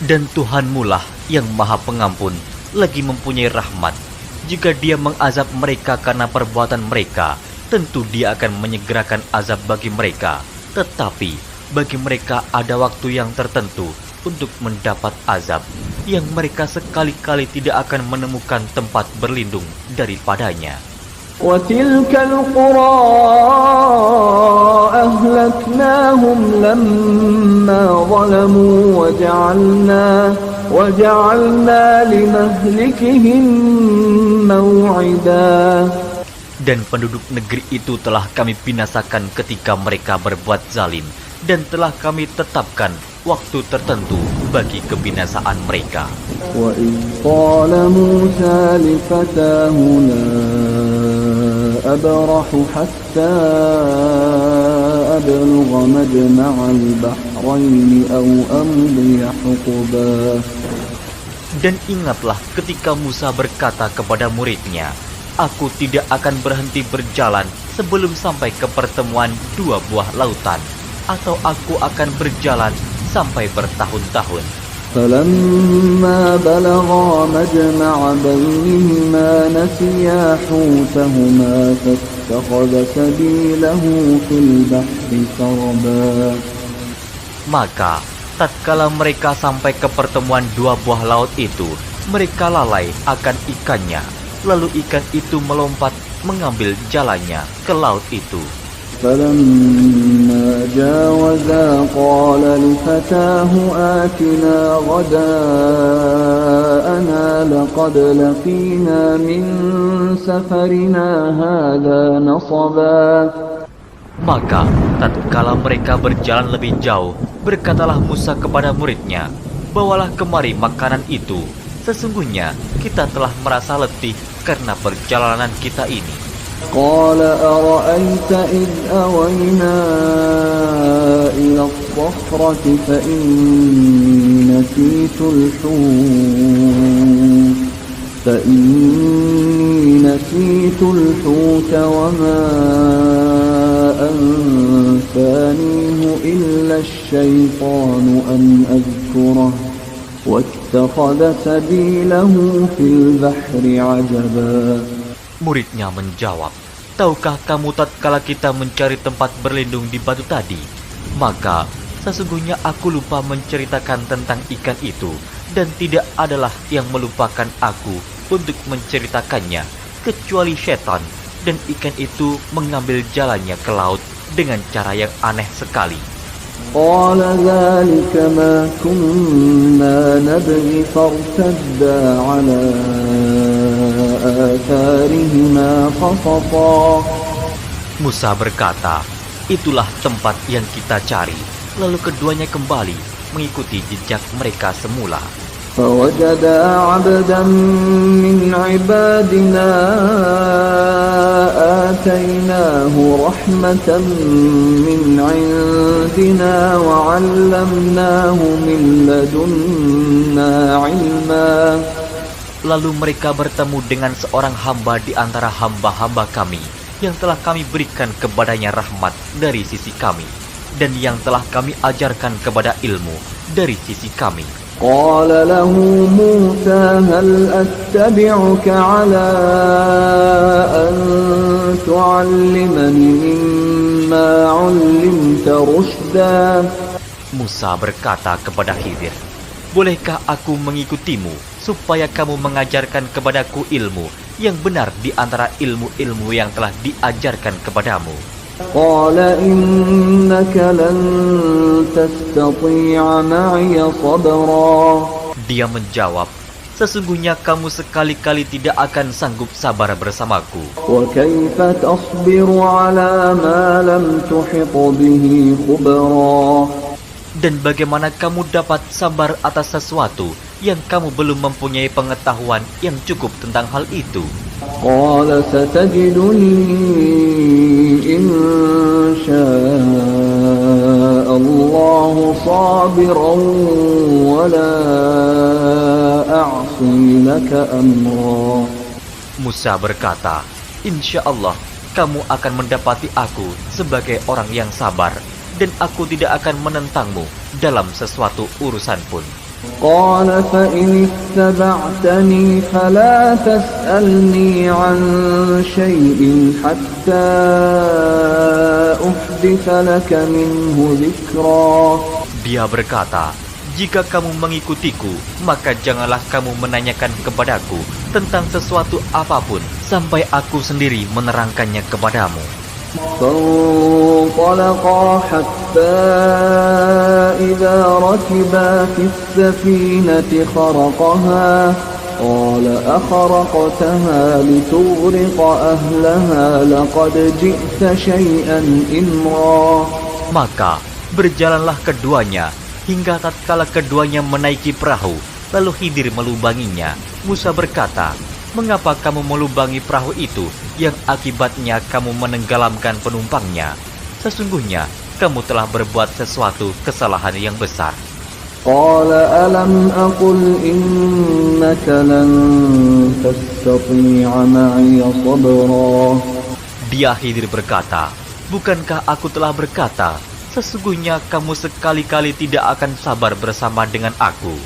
Dan Tuhanmulah yang Maha Pengampun, lagi mempunyai rahmat. Jika Dia mengazab mereka karena perbuatan mereka, tentu Dia akan menyegerakan azab bagi mereka. Tetapi bagi mereka ada waktu yang tertentu untuk mendapat azab, yang mereka sekali-kali tidak akan menemukan tempat berlindung daripadanya. وَتِلْكَ الْقُرَىٰ أَهْلَكْنَاهُمْ لَمَّا ظَلَمُوا وَجَعَلْنَا لِمَهْلِكِهِم مَّوْعِدًا. Dan penduduk negeri itu telah kami binasakan ketika mereka berbuat zalim, dan telah kami tetapkan waktu tertentu bagi kebinasaan mereka. وَإِذْ قَالَ مُوسَى لِفَتَاهُ لَا أَبْرَحُ حَتَّى أَبْلُغَ مَجْمَعَ الْبَحْرَيْنِ أَوْ أَمْضِيَ حُقُبًا. Dan ingatlah ketika Musa berkata kepada muridnya, aku tidak akan berhenti berjalan sebelum sampai ke pertemuan dua buah lautan, atau aku akan berjalan sampai bertahun-tahun. فَلَمَّا بَلَغَا مَجْمَعَ بَيْنِهِمَا نَسِيَا حُوتَهُمَا فَاتَّخَذَ سَبِيلَهُ فِي الْبَحْرِ سَرَبًا. Maka tatkala mereka sampai ke pertemuan dua buah laut itu, mereka lalai akan ikannya, lalu ikan itu melompat mengambil jalannya ke laut itu. فَلَمَّا جَاوَزَا قال لفتاه آتنا غداءنا لقد لقينا من سفرنا هذا نصبا. Maka tatkala mereka berjalan lebih jauh, berkatalah Musa kepada muridnya, "Bawalah kemari makanan itu. Sesungguhnya kita telah merasa letih karena perjalanan kita ini." قال أرأيت إذ أوينا إلى الصخرة فإني نسيت الحوت وما أنسانيه إلا الشيطان أن أذكره واتخذ سبيله في البحر عجبا. Muridnya menjawab, "Tahukah kamu tatkala kita mencari tempat berlindung di batu tadi? Maka sesungguhnya aku lupa menceritakan tentang ikan itu, dan tidak adalah yang melupakan aku untuk menceritakannya, kecuali setan, dan ikan itu mengambil jalannya ke laut dengan cara yang aneh sekali." قال ذلك ما كنا نبغي فارتدا على آثارهما قصصا. Musa berkata, "Itulah tempat yang kita cari." Lalu keduanya kembali mengikuti jejak mereka semula. فوجدا عبدا من عبادنا آتيناه رحمة من عندنا وعلمناه من لدنا علما. Lalu mereka bertemu dengan seorang hamba di antara hamba-hamba kami yang telah kami berikan kepadanya rahmat dari sisi kami, dan yang telah kami ajarkan kepada ilmu dari sisi kami. قال له موسى هل أتبعك على أن تعلمني مما علمت رشدا. Musa berkata kepada Khidir, "Bolehkah aku mengikutimu supaya kamu mengajarkan kepadaku ilmu yang benar di antara ilmu-ilmu yang telah diajarkan kepadamu?" قال إنك لن تستطيع معي صبرا. Dia menjawab, "Sesungguhnya kamu sekali-kali tidak akan sanggup sabar bersamaku. وكيف تصبر على ما لم تحط به خبرا. Dan bagaimana kamu dapat sabar atas sesuatu yang kamu belum mempunyai pengetahuan yang cukup tentang hal itu?" قال ستجدني إن شاء الله صابرا ولا أعصي لك أمرا. Musa berkata, "Insya Allah kamu akan mendapati aku sebagai orang yang sabar, dan aku tidak akan menentangmu dalam sesuatu urusan pun." قال فإن اتبعتني فلا تسألني عن شيء حتى أحدث لك منه ذكرا. Dia berkata, "Jika kamu mengikutiku, maka janganlah kamu menanyakan kepadaku tentang sesuatu apapun sampai aku sendiri menerangkannya kepadamu." فانطلقا حتى إذا ركبا في السفينة خرقها قال أخرقتها لتغرق أهلها لقد جئت شيئا إمرا. Maka berjalanlah keduanya hingga tatkala keduanya menaiki perahu, lalu Khidir melubanginya. Musa berkata, "Mengapa kamu melubangi perahu itu yang akibatnya kamu menenggelamkan penumpangnya? Sesungguhnya kamu telah berbuat sesuatu kesalahan yang besar." قال ألم أقل إنك لن تستطيع معي صبرا. Dia Khidir berkata, "Bukankah aku telah berkata, sesungguhnya kamu sekali-kali tidak akan sabar bersama dengan aku?"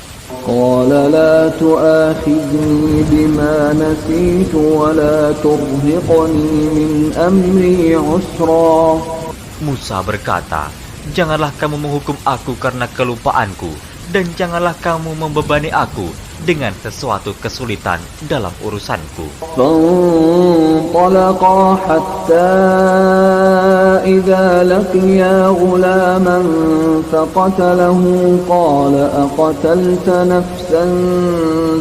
قال لا تؤاخذني بما نسيت ولا ترهقني من أمري عسرا. Musa berkata, "Janganlah kamu menghukum aku karena kelupaanku, dan janganlah kamu membebani aku dengan sesuatu kesulitan dalam urusanku. فانطلقا حتى إذا لقيا غلاما فقتله قال أقتلت نفسا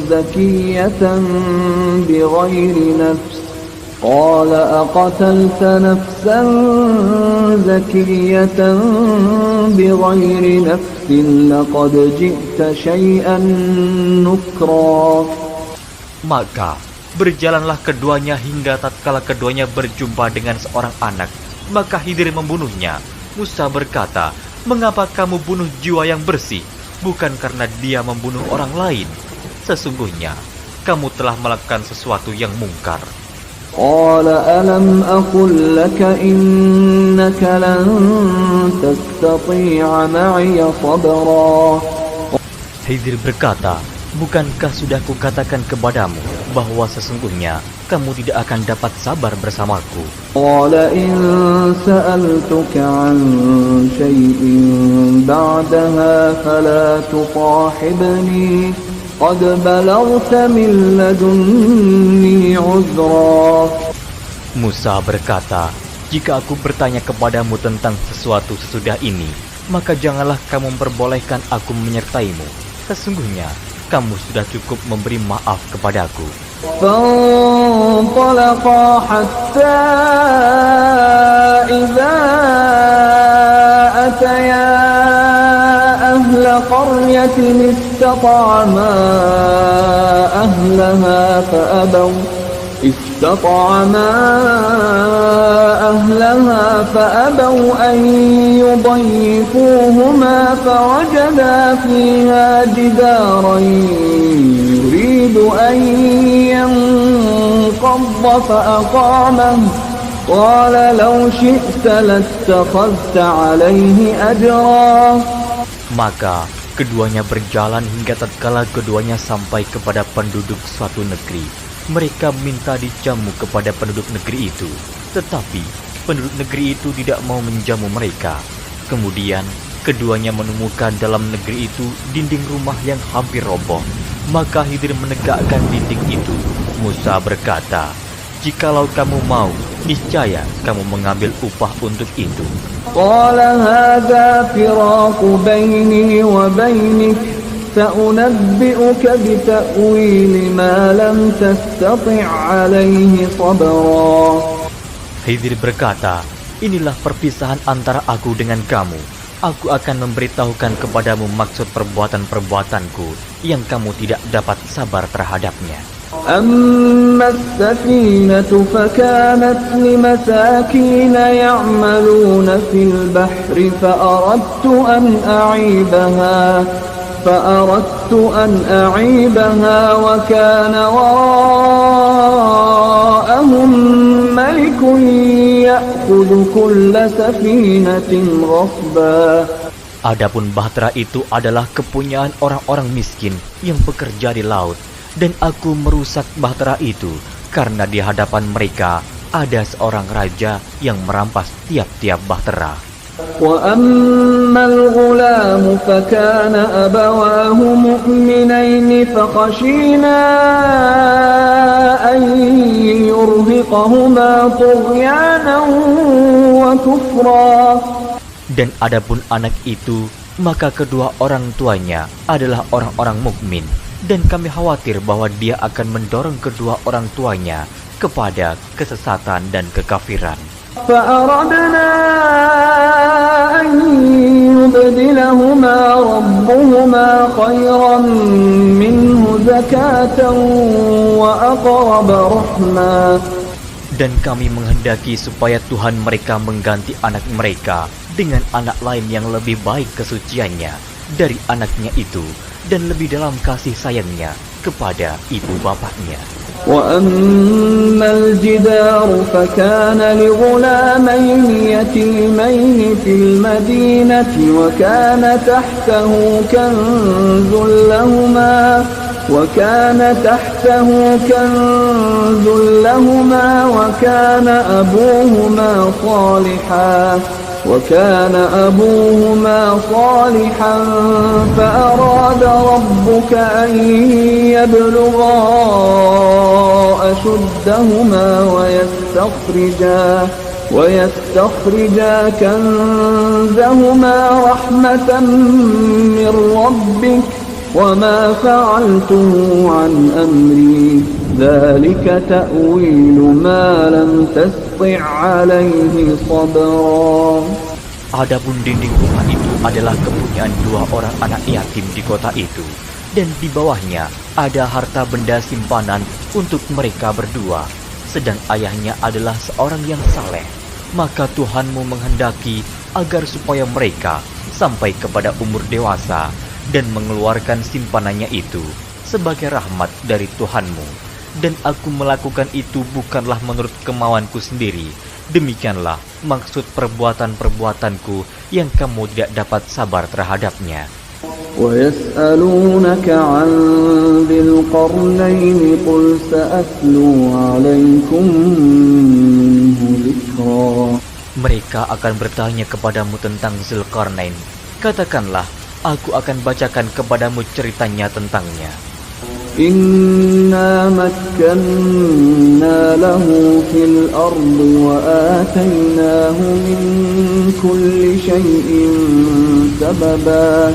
زكية بغير نفس لقد جئت شيئا نكرا. Maka berjalanlah keduanya hingga tatkala keduanya berjumpa dengan seorang anak. Maka Khidir membunuhnya. Musa berkata, "Mengapa kamu bunuh jiwa yang bersih? Bukan karena dia membunuh orang lain. Sesungguhnya kamu telah melakukan sesuatu yang mungkar." قال ألم أقل لك إنك لن تستطيع معي صبرا. Khidir berkata, "Bukankah sudah kukatakan kepadamu bahwa sesungguhnya kamu tidak akan dapat sabar bersamaku?" قال إن سألتك عن شيء بعدها فلا تصاحبني قد بلغت من لدني عذرا. Musa berkata, "Jika aku bertanya kepadamu tentang sesuatu sesudah ini, maka janganlah kamu memperbolehkan aku menyertaimu. Sesungguhnya kamu sudah cukup memberi maaf kepadaku." فانطلقا حتى إذا أتيا أهل قرية استطعما أهلها فأبوا أن يضيفوهما فوجدا فيها جدارا يريد أن ينقض فأقامه قال لو شئت لاتخذت عليه أجرا. Maka keduanya berjalan hingga tatkala keduanya sampai kepada penduduk suatu negeri. Mereka minta dijamu kepada penduduk negeri itu, tetapi penduduk negeri itu tidak mau menjamu mereka. Kemudian keduanya menemukan dalam negeri itu dinding rumah yang hampir roboh. Maka Khidir menegakkan dinding itu. Musa berkata, "Jikalau kamu mau, niscaya kamu mengambil upah untuk itu." قال هذا فراق بيني وبينك سأنبئك بتأويل ما لم تستطع عليه صبرا. Khidir berkata, "Inilah perpisahan antara aku dengan kamu. Aku akan memberitahukan kepadamu maksud perbuatan-perbuatanku yang kamu tidak dapat sabar terhadapnya." أما السفينة فكانت لمساكين يعملون في البحر فأردت أن أعيبها وكان وراءهم ملك يأخذ كل سفينة غصبا. Adapun bahtera itu adalah kepunyaan orang-orang miskin yang bekerja di laut. Dan aku merusak bahtera itu karena di hadapan mereka ada seorang raja yang merampas tiap-tiap bahtera. وَأَمَّا الْغُلَامُ فَكَانَ أَبَوَاهُ مُؤْمِنَيْنِ فَخَشِينَا أَن يُرْهِقَهُمَا طُغْيَانًا وَكُفْرًا. Dan adapun anak itu, maka kedua orang tuanya adalah orang-orang mukmin. Dan kami khawatir bahwa dia akan mendorong kedua orang tuanya kepada kesesatan dan kekafiran. فَأَرَدْنَا أَن يُبْدِلَهُمَا رَبُّهُمَا خَيْرًا مِّنْهُ زَكَاةً وَأَقْرَبَ رَحْمًا. Dan kami menghendaki supaya Tuhan mereka mengganti anak mereka dengan anak lain yang lebih baik kesuciannya dari anaknya itu dan lebih dalam kasih sayangnya kepada ibu bapaknya. وَأَمَّا الْجِدَارُ فَكَانَ لِغُلَامَيْنِ يَتِيمَيْنِ فِي الْمَدِينَةِ وَكَانَ تَحْتَهُ كَنزٌ لَهُمَا وَكَانَ أَبُوهُمَا صَالِحًا وكان أبوهما صالحا فأراد ربك أن يبلغا أشدهما ويستخرجا كنزهما رحمة من ربك وما فعلته عن أمري ذلك تأويل ما لم تسطع عليه صبرا. Adapun dinding rumah itu adalah kepunyaan 2 orang anak yatim di kota itu, dan di bawahnya ada harta benda simpanan untuk mereka berdua, sedang ayahnya adalah seorang yang saleh. Maka Tuhanmu menghendaki agar supaya mereka sampai kepada umur dewasa dan mengeluarkan simpanannya itu sebagai rahmat dari Tuhanmu. Dan aku melakukan itu bukanlah menurut kemauanku sendiri. Demikianlah maksud perbuatan-perbuatanku yang kamu tidak dapat sabar terhadapnya. وَيَسْأَلُونَكَ عَنْ ذِي الْقَرْنَيْنِ قُلْ سَأَتْلُو عَلَيْكُمْ مِنْهُ ذِكْرًا. Mereka akan bertanya kepadamu tentang Zulkarnain. Katakanlah, aku akan bacakan kepadamu ceritanya tentangnya. إِنَّا مَكَّنَّا لَهُ فِي الْأَرْضِ وَآتَيْنَاهُ مِنْ كُلِّ شَيْءٍ سَبَبًا.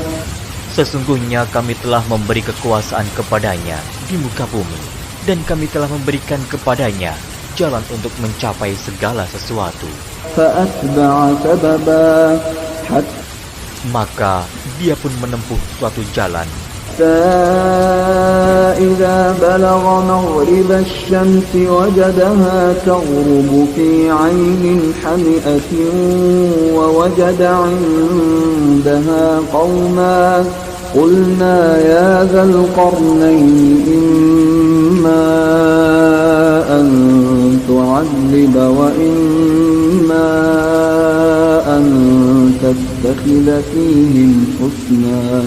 Sesungguhnya kami telah memberi kekuasaan kepadanya di muka bumi, dan kami telah memberikan kepadanya jalan untuk mencapai segala sesuatu. فَأَتْبَعَ سَبَبًا. Maka dia pun menempuh suatu jalan. إِذَا بَلَغَ مَغْرِبَ الشَّمْسِ وَجَدَهَا تَغْرُبُ فِي عَيْنٍ حَمِئَةٍ وَوَجَدَ عِندَهَا قَوْمًا قُلْنَا يَا ذَا الْقَرْنَيْنِ إِمَّا أَن تُعَذِّبَ وَإِمَّا أَن تَتَّخِذَ فِيهِمْ حُسْنًا.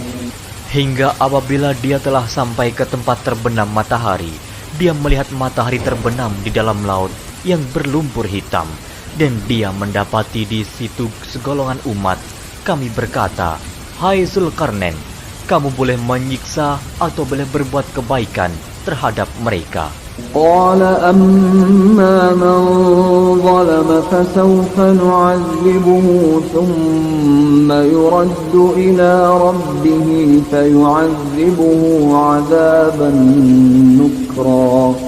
Hingga apabila dia telah sampai ke tempat terbenam matahari, dia melihat matahari terbenam di dalam laut yang berlumpur hitam, dan dia mendapati di situ segolongan umat. Kami berkata, "Hai Zulkarnain, kamu boleh menyiksa atau boleh berbuat kebaikan terhadap mereka." قال أما من ظلم فسوف نعذبه ثم يرد إلى ربه فيعذبه عذابا نكرا.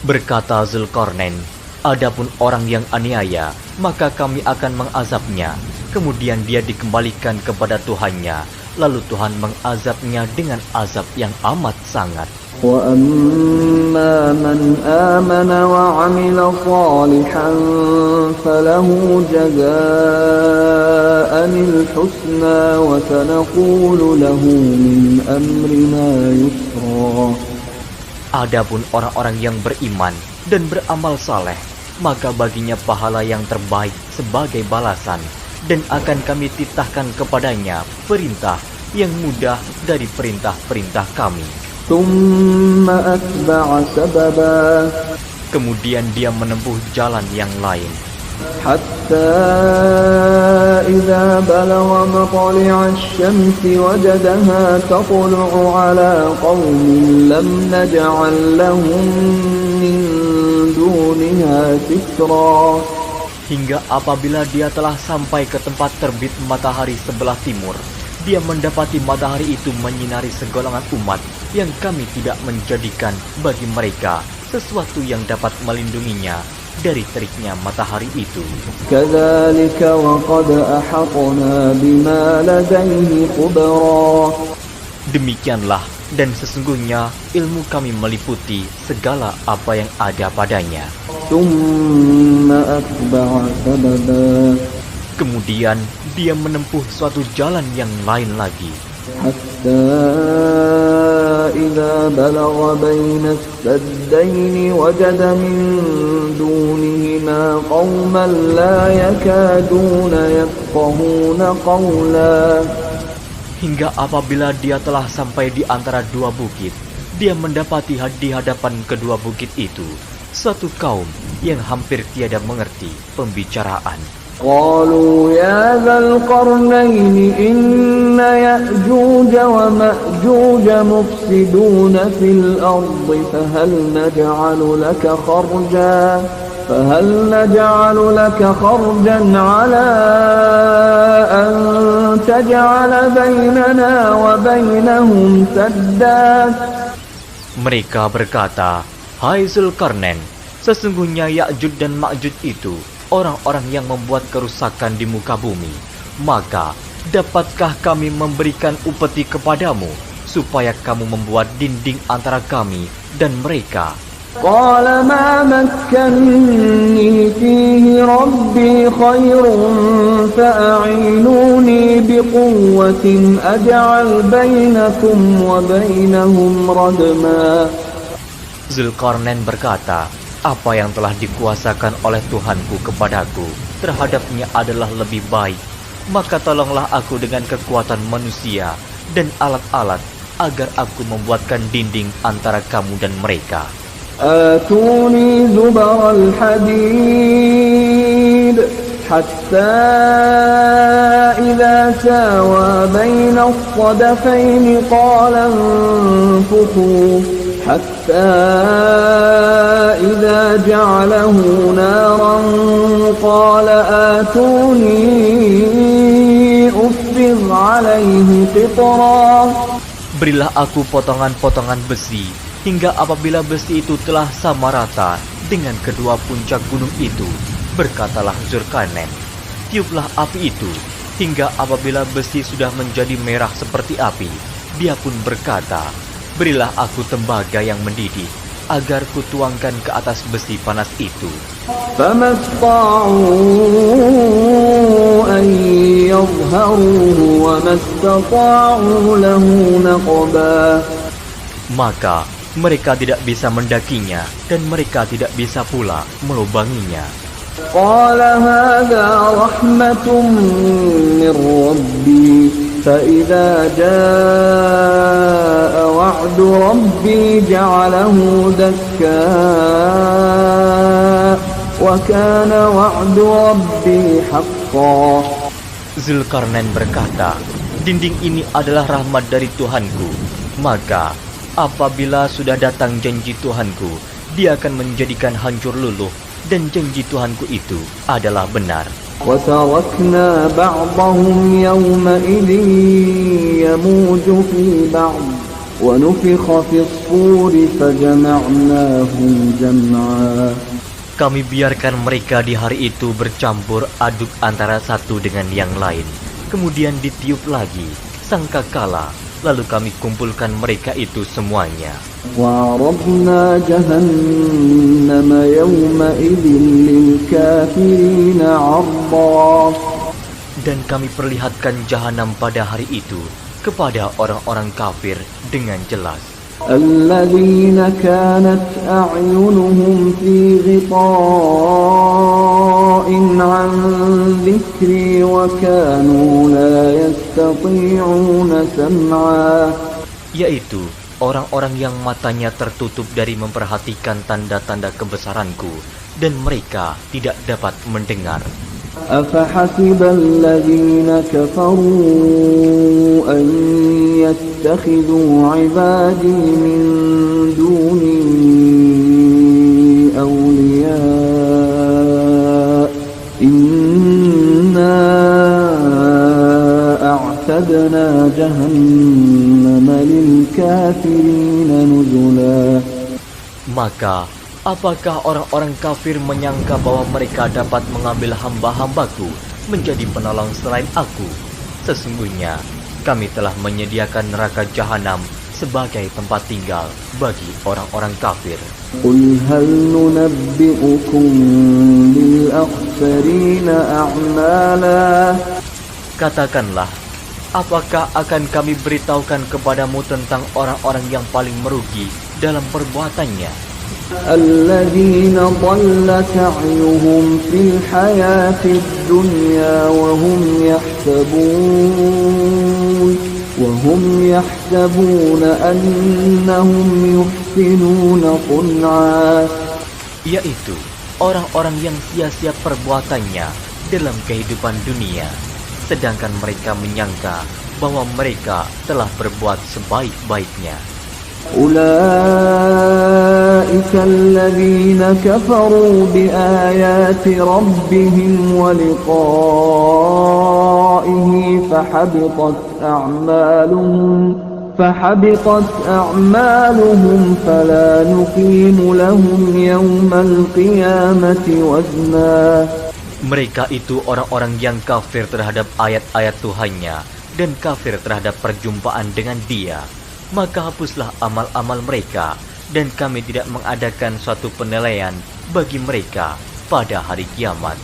Berkata Zulkarnain, adapun orang yang aniaya, maka kami akan mengazabnya. Kemudian dia dikembalikan kepada Tuhannya, lalu Tuhan mengazabnya dengan azab yang amat sangat. وَأَمَّا مَنْ آمَنَ وَعَمِلَ صَالِحًا فَلَهُ جَزَاءً الْحُسْنَى وَسَنَقُولُ لَهُ مِنْ أَمْرِنَا يُسْرًا. Adapun orang-orang yang beriman dan beramal saleh, maka baginya pahala yang terbaik sebagai balasan, dan akan kami titahkan kepadanya perintah yang mudah dari perintah-perintah kami. ثُمَّ أَتْبَعَ سَبَبًا. Kemudian dia menempuh jalan yang lain. حَتَّى إِذَا بَلَغَ مَطْلِعَ الشَّمْسِ وَجَدَهَا تَطْلُعُ عَلَى قَوْمٍ لَمْ نَجْعَلْ لَهُم مِّن دُونِهَا سِتْرًا. Hingga apabila dia telah sampai ke tempat terbit matahari sebelah timur, dia mendapati matahari itu menyinari segolongan umat yang kami tidak menjadikan bagi mereka sesuatu yang dapat melindunginya dari teriknya matahari itu. كَذَلِكَ وَقَدْ أَحَطْنَا بِمَا لَدَيْهِ خُبْرًا. Demikianlah, dan sesungguhnya ilmu kami meliputi segala apa yang ada padanya. ثُمَّ أَتْبَعَ سَبَبًا. Kemudian dia menempuh suatu jalan yang lain lagi. حَتَّى إِذَا بَلَغَ بَيْنَ السَّدَّيْنِ وَجَدَ مِن دُونِهِمَا قَوْمًا لَّا يَكَادُونَ يَفْقَهُونَ قَوْلًا. Hingga apabila dia telah sampai di antara dua bukit, dia mendapati di hadapan kedua bukit itu suatu kaum yang hampir tiada mengerti pembicaraan. قالوا يا ذا القرنين إن يأجوج ومأجوج مفسدون في الأرض فهل نجعل لك خرجا على أن تجعل بيننا وبينهم سدا. Mereka berkata, "Hai Zulkarnain, sesungguhnya Ya'juj dan Ma'juj itu orang-orang yang membuat kerusakan di muka bumi. Maka, dapatkah kami memberikan upeti kepadamu, supaya kamu membuat dinding antara kami dan mereka?" قال ما مكنني فيه ربي خير فأعينوني بقوة أجعل بينكم وبينهم ردما. Zulkarnain berkata, "Apa yang telah dikuasakan oleh Tuhanku kepadaku terhadapnya adalah lebih baik. Maka tolonglah aku dengan kekuatan manusia dan alat-alat agar aku membuatkan dinding antara kamu dan mereka." آتوني زبر الحديد حتى إذا ساوى بين الصدفين قال انفخوا حتى إذا جعله نارا قال آتوني أفرغ عليه قطرا. Berilah aku potongan-potongan besi, hingga apabila besi itu telah sama rata dengan kedua puncak gunung itu, berkatalah Zulkarnain, "Tiuplah api itu," hingga apabila besi sudah menjadi merah seperti api. Dia pun berkata, "Berilah aku tembaga yang mendidih, agar kutuangkan ke atas besi panas itu." فما استطاعوا أن يظهروه وما استطاعوا له نقبا. Maka mereka tidak bisa mendakinya dan mereka tidak bisa pula melubanginya. قال هذا رحمة من ربي فإذا جاء وعد ربي جعله دكا وكان وعد ربي حقا. Zulkarnain berkata, "Dinding ini adalah rahmat dari Tuhanku. Maka apabila sudah datang janji Tuhanku, dia akan menjadikan hancur luluh, dan janji Tuhanku itu adalah benar." وَتَرَكْنَا بَعْضَهُمْ يَوْمَئِذٍ يَمُوجُ فِي بَعْضٍ وَنُفِخَ فِي الصُّورِ فَجَمَعْنَاهُمْ جَمْعًا. Kami biarkan mereka di hari itu bercampur aduk antara satu dengan yang lain. Kemudian ditiup lagi sangkakala, lalu kami kumpulkan mereka itu semuanya. وَعَرَضْنَا جَهَنَّمَ يَوْمَئِذٍ لِلْكَافِرِينَ عَرْضًا. Dan kami perlihatkan jahanam pada hari itu kepada orang-orang kafir dengan jelas. الَّذِينَ كَانَتْ أَعْيُنُهُمْ فِي غِطَاءٍ عَنْ ذِكْرِي وَكَانُوا لَا يَسْتَطِيعُونَ سَمْعًا. Yaitu orang-orang yang matanya tertutup dari memperhatikan tanda-tanda kebesaranku, dan mereka tidak dapat mendengar. أَفَحَسِبَ الَّذِينَ كَفَرُوا أَن يَتَّخِذُوا عِبَادِي مِن دُونِي أَوْلِيَاءَ إِنَّا أَعْتَدْنَا جَهَنَّمَ لِلْكَافِرِينَ نُزُلًا. Maka apakah orang-orang kafir menyangka bahwa mereka dapat mengambil hamba-hambaku menjadi penolong selain aku? Sesungguhnya kami telah menyediakan neraka jahanam sebagai tempat tinggal bagi orang-orang kafir. قُلْ هَلْ نُنَبِّئُكُمْ بِالْأَخْسَرِينَ أَعْمَالًا. Katakanlah, apakah akan kami beritahukan kepadamu tentang orang-orang yang paling merugi dalam perbuatannya? الَّذِينَ ضَلَّ سَعْيُهُمْ فِي الْحَيَاةِ الدُّنْيَا وَهُمْ يَحْسَبُونَ أَنَّهُمْ يُحْسِنُونَ صُنْعًا. Yaitu orang-orang yang sia-sia perbuatannya dalam kehidupan dunia, sedangkan mereka menyangka bahwa mereka telah berbuat sebaik-baiknya. أولئك الذين كفروا بآيات ربهم ولقائه فحبطت أعمالهم فلا نقيم لهم يوم القيامة وزنا. Mereka itu orang-orang yang kafir terhadap ayat-ayat Tuhannya dan kafir terhadap perjumpaan dengan Dia. Maka hapuslah amal-amal mereka, dan kami tidak mengadakan suatu penilaian bagi mereka pada hari kiamat.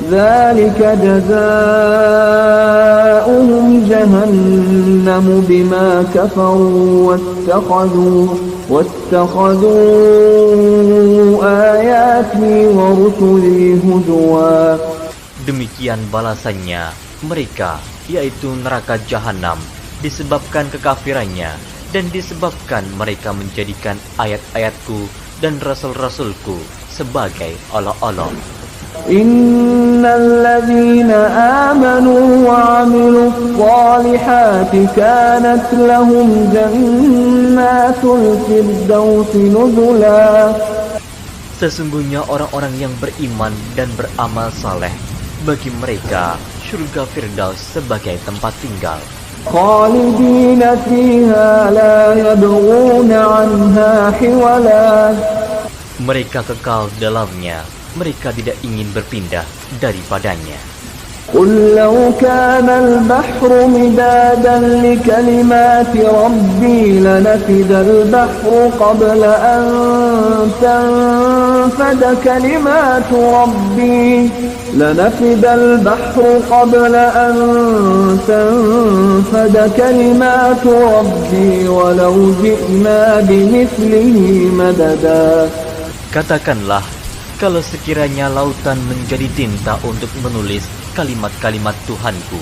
ذلك جزاؤهم جهنم بما كفروا واتخذوا آياتي ورسلي هزوا. Demikian balasannya mereka, yaitu neraka jahanam, disebabkan kekafirannya dan disebabkan mereka menjadikan ayat-ayatku dan rasul-rasulku sebagai olok-olok. Innal ladzina amanu wa 'amilus shalihati kanat lahum jannatul firdausi nuzula. Sesungguhnya orang-orang yang beriman dan beramal saleh, bagi mereka surga Firdaus sebagai tempat tinggal. خالدين فيها لا يبغون عنها حولا. Mereka kekal dalamnya, mereka tidak ingin berpindah daripadanya. قل لو كان البحر مدادا لكلمات ربي لنفد البحر قبل أن تنفد كلمات ربي ولو جئنا بمثله مددا. Katakanlah, kalau sekiranya lautan menjadi tinta untuk menulis kalimat-kalimat Tuhanku,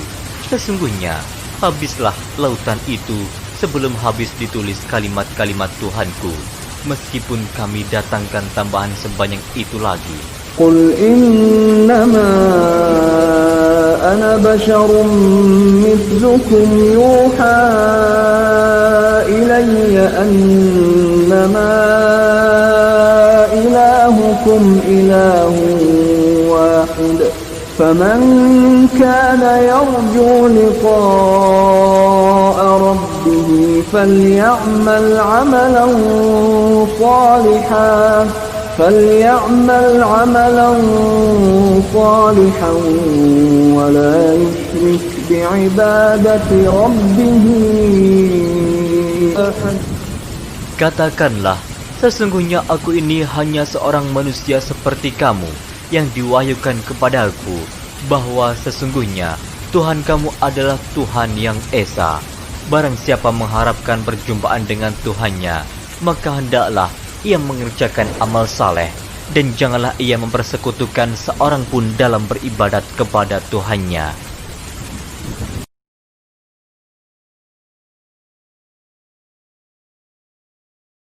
sesungguhnya habislah lautan itu sebelum habis ditulis kalimat-kalimat Tuhanku, meskipun kami datangkan tambahan sebanyak itu lagi. Qul innama ana basyarum mithlukum yuha ilayya annama ilahukum ilahun wahid. فمن كان يرجو لقاء ربه فليعمل عملا صالحا ولا يشرك بعبادة ربه أحد. Katakanlah, sesungguhnya aku ini hanya seorang manusia seperti kamu, yang diwahyukan kepadaku bahwa sesungguhnya Tuhan kamu adalah Tuhan yang Esa. Barang siapa mengharapkan perjumpaan dengan Tuhannya, maka hendaklah ia mengerjakan amal saleh, dan janganlah ia mempersekutukan seorang pun dalam beribadat kepada Tuhannya.